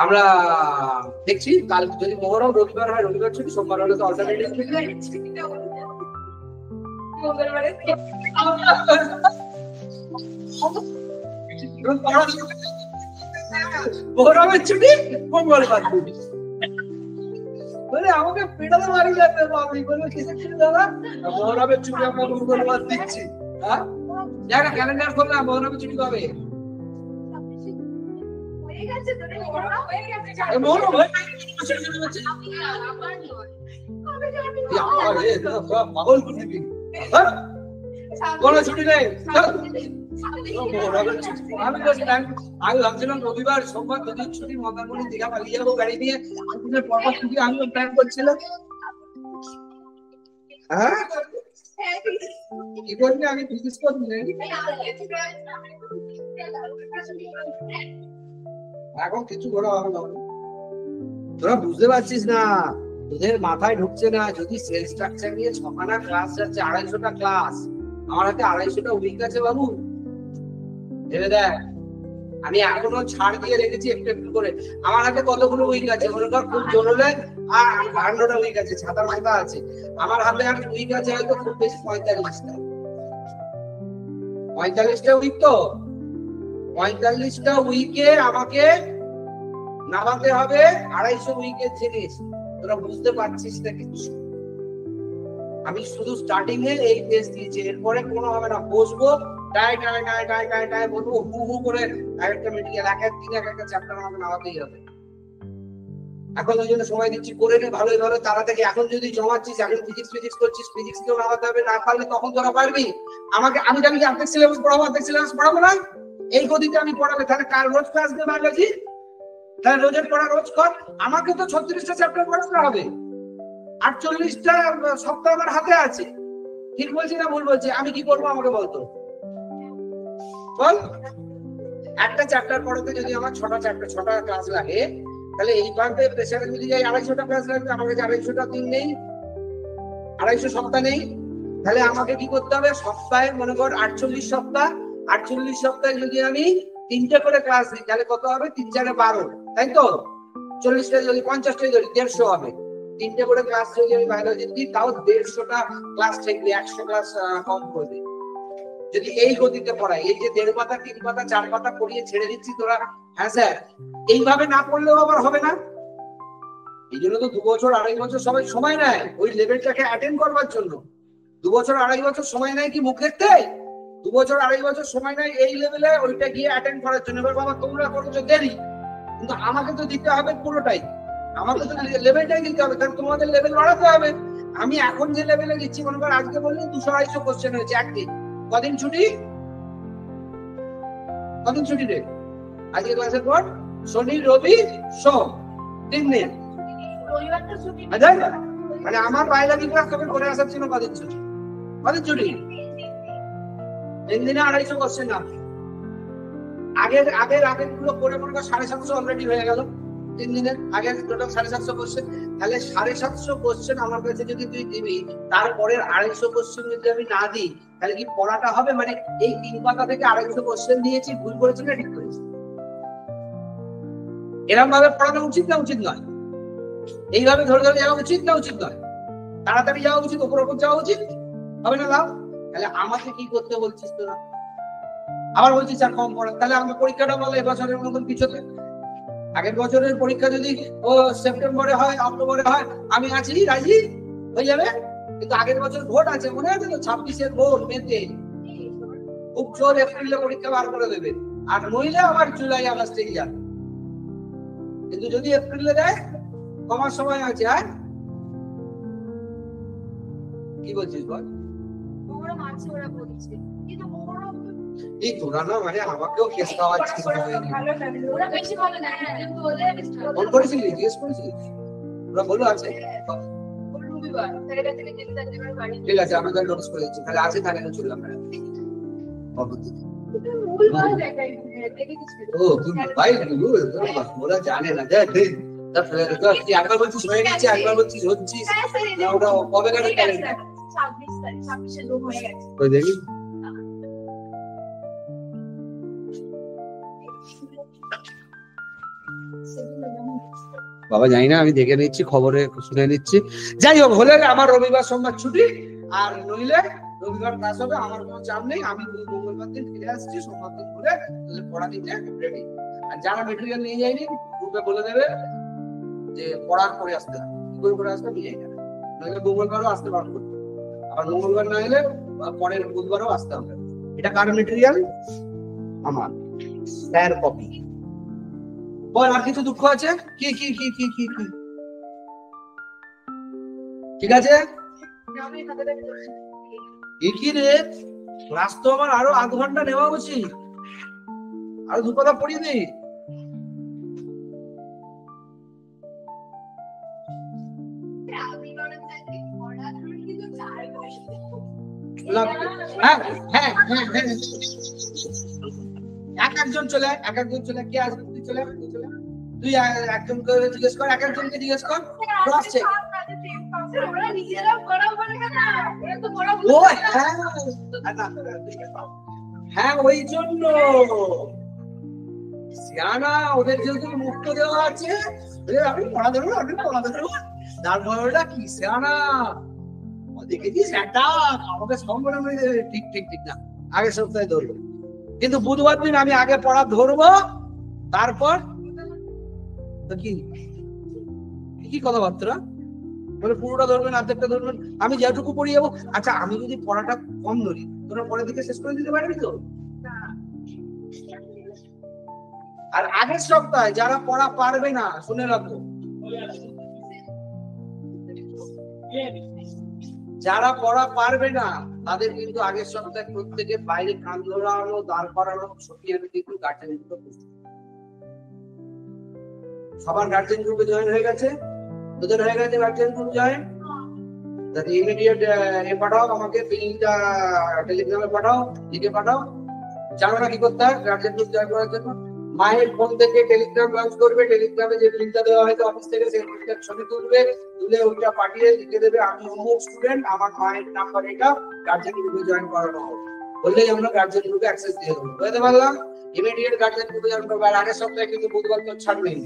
আমরা দেখছি কাল যদি মহরম রবিবার হয়, রবিবার ছুটি, সোমবার হলে তো অল্টারনেটিভ ছুটি। মহরমের ছুটি, মঙ্গলবার ছুটি। আমাকে পেটাতে মারি যাবে, আমি বলবো কিসের ছুটি দাদা? মহরমের ছুটি আমরা মঙ্গলবার দিচ্ছি। হ্যাঁ, দেখা ক্যালেন্ডার করলাম, মহরমের ছুটি কবে? ছুটি নেই। আমি ভাবছিলাম রবিবার সোমবার দুদিন ছুটি, মন্দারমণি দীঘা পালিয়ে যাবো গাড়ি নিয়ে, পরপর ছুটি আমিও প্ল্যান করছিলাম। হ্যাঁ, কি করবি? আমি ফিজিক্স করবি এখন কিছু করা হবে না। তোরা বুঝতে পারছিস না, তোদের মাথায় ঢুকছে না। যদি সেল স্ট্রাকচার নিয়ে 6খানা ক্লাস যাচ্ছে, 250টা ক্লাস, আমার হাতে 250টা উইক আছে বাবু। ভেবে দেখ, আমি এখনো ছাড় দিয়ে রেখেছি একটু একটু করে। আমার হাতে কতগুলো উইক আছে মনে কর, খুব জোর হলে 52টা উইক আছে, ছাতার মাথা আছে। আমার হাতে আর উইক আছে হয়তো খুব বেশি 45টা। 45টা উইক, তো 45টা উইকে আমাকে নামাতে হবে 250 উইকের জিনিস। তোরা বুঝতে পারছিস না কিছু। আমি শুধু স্টার্টিং এ এই টেস্ট দিয়েছি, এরপরে কোনো হবে না। বসবো টাই টাই টাই টাই টাই টাই বলবো, হু হু করে একটা মেডিকেল এক এক দিন এক একটা চ্যাপ্টার আমাকে নামাতেই হবে। এখন ওই জন্য সময় দিচ্ছি, করে নে ভালোই ভালো তারা থেকে। এখন যদি জমাচ্ছিস, এখন ফিজিক্স করছিস, ফিজিক্স কেও নামাতে হবে, না পারলে তখন তোরা পারবি। আমি জানি অর্ধেক সিলেবাস পড়াবো, অর্ধেক সিলেবাস পড়াবো না। এই গতিতে আমি পড়াবে, তাহলে কার রোজ ক্লাস দেবে বায়োলজি? তাহলে রোজের পড়া রোজ কর। আমাকে তো 36টা চ্যাপ্টার পড়াতে হবে, 48টা সপ্তাহ আমার হাতে আছে। ঠিক বলছি না ভুল বলছি? আমি কি করবো আমাকে বলতো, বল। একটা চ্যাপ্টার পড়াতে যদি আমার 6টা ক্লাস লাগে, তাহলে এইভাবে প্রেসারে যদি যাই 250টা ক্লাস লাগবে। আমার কাছে 250টা দিন নেই, 250 সপ্তাহ নেই। তাহলে আমাকে কি করতে হবে? সপ্তাহে মনে কর 48 সপ্তাহ, 48 সপ্তাহে যদি আমি 3টে করে ক্লাস দিই, তাহলে কত হবে? 3 × 4 = 12, তাই তো? 40টা যদি 50টা ধরি 150 হবে। 3টে করে ক্লাস যদি আমি বায়োলজি দিই, তাও 150টা ক্লাস থাকবে, 100 ক্লাস কম করবে। যদি এই গতিতে পড়াই, এই যে 1.5 পাতা 3 পাতা 4 পাতা পড়িয়ে ছেড়ে দিচ্ছি তোরা, হ্যাঁ স্যার, এইভাবে না পড়লেও আবার হবে না। এই জন্য তো 2 বছর 2.5 বছর সবাই সময় নেয় ওই লেভেলটাকে অ্যাটেন্ড করবার জন্য। 2 বছর 2.5 বছর সময় নেয় কি মুখ দেখতে? 2 বছর 2.5 বছর সময় নেয় এই লেভেলে ওইটা গিয়ে অ্যাটেন্ড করার জন্য। এবার বাবা তোমরা করেছো দেরি, কিন্তু আমাকে তো দিতে হবে পুরোটাই। আমাকে তো লেভেলটাই দিতে হবে, কারণ তোমাদের লেভেল বাড়াতে হবে। আমি এখন যে লেভেলে দিচ্ছি, মনে কর আজকে বললে 200-250 কোশ্চেন হয়েছে একদিন। কদিন ছুটি? কদিন ছুটি রে? আজকে ক্লাসের পর শনি রবি সোম 3 দিন। মানে আমার বায়োলজি ক্লাস তবে করে আসার জন্য কদিন ছুটি? কদিন ছুটি? 3 দিনে 250 কোশ্চেন না। আগের গুলো করে মনে কর 750 অলরেডি হয়ে গেল। 3 দিনের আগে টোটাল 750 কোশ্চেন। তাহলে 750 কোশ্চেন আমার কাছে যদি তুই দিবি, তারপরের 250 কোশ্চেন যদি আমি না দিই, তাহলে কি পড়াটা হবে? মানে এই 3 পাতা থেকে 250 কোশ্চেন দিয়েছি, ভুল করেছি না ঠিক করেছি? এরকম ভাবে পড়ানো উচিত না উচিত নয়? এইভাবে ধরে ধরে যাওয়া উচিত না উচিত নয়? তাড়াতাড়ি যাওয়া উচিত, ওপর যাওয়া উচিত হবে না? লাভ। তাহলে আমাকে কি করতে বলছিস তোরা? আবার বলছিস স্যার কম পড়া। তাহলে আমার পরীক্ষাটা বলো এবছরের মতন পিছনে। আগের বছরের পরীক্ষা যদি সেপ্টেম্বরে হয়, অক্টোবরে হয়, আমি আছি, রাজি হয়ে যাবে। কিন্তু আগের বছর ভোট আছে, মনে আছে তো? 26-এর ভোট মেতে, খুব জোর এপ্রিলে পরীক্ষা বার করে দেবে। আর নইলে আবার জুলাই আগস্টে যাবে। কিন্তু যদি এপ্রিলে দেয়, কমার সময় আছে। আর কি বলছিস বল? এই তোরা না, মানে আমাকেও কেস খাওয়াচ্ছিস। ফোন করেছিলি, জিজ্ঞেস করেছিলি? ওরা বললো আছে, ঠিক আছে, আমি তাহলে নোটিস করে দিচ্ছি। তাহলে আছে, তাহলে চললাম না। ও তুই ভাই, ওরা জানে না। একবার বলছিস হয়ে গেছে, একবার বলছিস হচ্ছিস। ওটা কবে কেন দেখি বাবা, জানি না, আমি দেখে নিচ্ছি, খবরে শুনে নিচ্ছি। যাই হোক, হলে আমার রবিবার সোমবার ছুটি, আর নইলে রবিবার ক্লাস হবে। আমার কোনো চাপ নেই। আমি মঙ্গলবার দিন ফিরে আসছি, সোমবার দিন ঘুরে পড়া দিতে রেডি। আর যারা মেটেরিয়াল নিয়ে যায়নি, গ্রুপে বলে দেবে যে পড়ার পরে আসতে হবে, কি করে আসতে নিয়ে যাবে। নইলে মঙ্গলবারও আসতে পারবো, আবার মঙ্গলবার না এলে পরের বুধবারও আসতে হবে। এটা কার মেটেরিয়াল? আমার স্যার কপি। বল, আর কিছু দুঃখ আছে? কি কি কি কি কি কি ঠিক আছে? কি রে, ক্লাস তো আমার আরো 8 ঘন্টা নেওয়া উচিত। আরো 2 কথা পড়িয়ে দিই। হ্যাঁ হ্যাঁ হ্যাঁ হ্যাঁ এক একজন চলে কে আসবে তুই চলে তুই একজন করে জিজ্ঞেস কর একজনকে জিজ্ঞেস কর ক্রস চেক ও হ্যাঁ ওই জন্য সিয়ানা ওদের যেহেতু মুক্ত দেওয়া আছে আমি পড়া দেবো তারপরটা কি সিয়ানা দেখেছিস একটা আমাকে সম্মান ঠিক ঠিক ঠিক না আগের সপ্তাহে ধরবো কিন্তু বুধবার দিন আমি আগে পড়া ধরবো তারপর তো কি কি কথাবার্তা বলে পুরোটা ধরবেন অর্ধেকটা ধরবেন আমি যেটুকু পড়ি যাবো আচ্ছা আমি যদি পড়াটা কম ধরি তোরা পরের দিকে শেষ করে দিতে পারবি তো আর আগের সপ্তাহে যারা পড়া পারবে না শুনে রাখো যারা পড়া পারবে না তাদের কিন্তু আগের সপ্তাহে প্রত্যেকে বাইরে কান ধরানো দাঁড় করানো ছুটি আমি কিন্তু গার্জেন গ্রুপে সবার গার্জেন গ্রুপে জয়েন হয়ে গেছে তোদের হয়ে গেছে গার্জেন গ্রুপ জয়েন তাহলে ইমিডিয়েট পাঠাও আমাকে লিংকটা টেলিগ্রামে পাঠাও লিখে পাঠাও জানো না কি করতে হয় গার্জেন গ্রুপ জয়েন করার জন্য মায়ের ফোন থেকে টেলিগ্রাম লঞ্চ করবে টেলিগ্রামে যে লিংকটা দেওয়া হয়তো অফিস থেকে সেই লিংকটার ছবি তুলবে তুলে ওটা পাঠিয়ে লিখে দেবে আমি অমুক স্টুডেন্ট আমার মায়ের নাম্বার এটা গার্জেন গ্রুপে জয়েন করানো হবে বললেই আমরা গার্জেন গ্রুপে অ্যাক্সেস দিয়ে দেবো বুঝতে পারলাম ইমিডিয়েট গার্জেন গ্রুপে জয়েন করবে আর আগের সপ্তাহে কিন্তু বুধবার তোর ছাড় নেই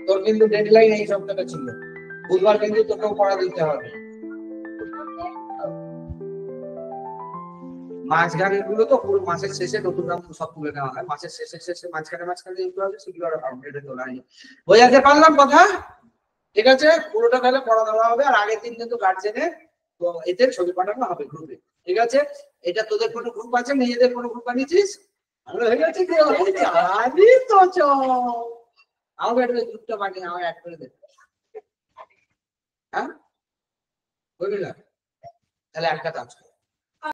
তোর কিন্তু ডেডলাইন এই সপ্তাহটা ছিল বুধবার কিন্তু তোকেও পড়া দিতে হবে মাঝখানের গুলো তো পুরো মাসের শেষে নতুন নাম সব তুলে নেওয়া হয় মাসের শেষে মাঝখানে যেগুলো আছে সেগুলো আপডেটে তোলা হয় বোঝাতে পারলাম কথা ঠিক আছে পুরোটা তাহলে পড়া দেওয়া হবে আর আগের দিন কিন্তু গার্জেনের এদের ছবি পাঠানো হবে গ্রুপে ঠিক আছে এটা তোদের কোনো গ্রুপ আছে নিজেদের কোনো গ্রুপ বানিয়েছিস হয়ে গেছে আমি তো আমাকে একটা গ্রুপটা বানিয়ে আমার অ্যাড করে দে হ্যাঁ বুঝলি না তাহলে একটা কাজ কর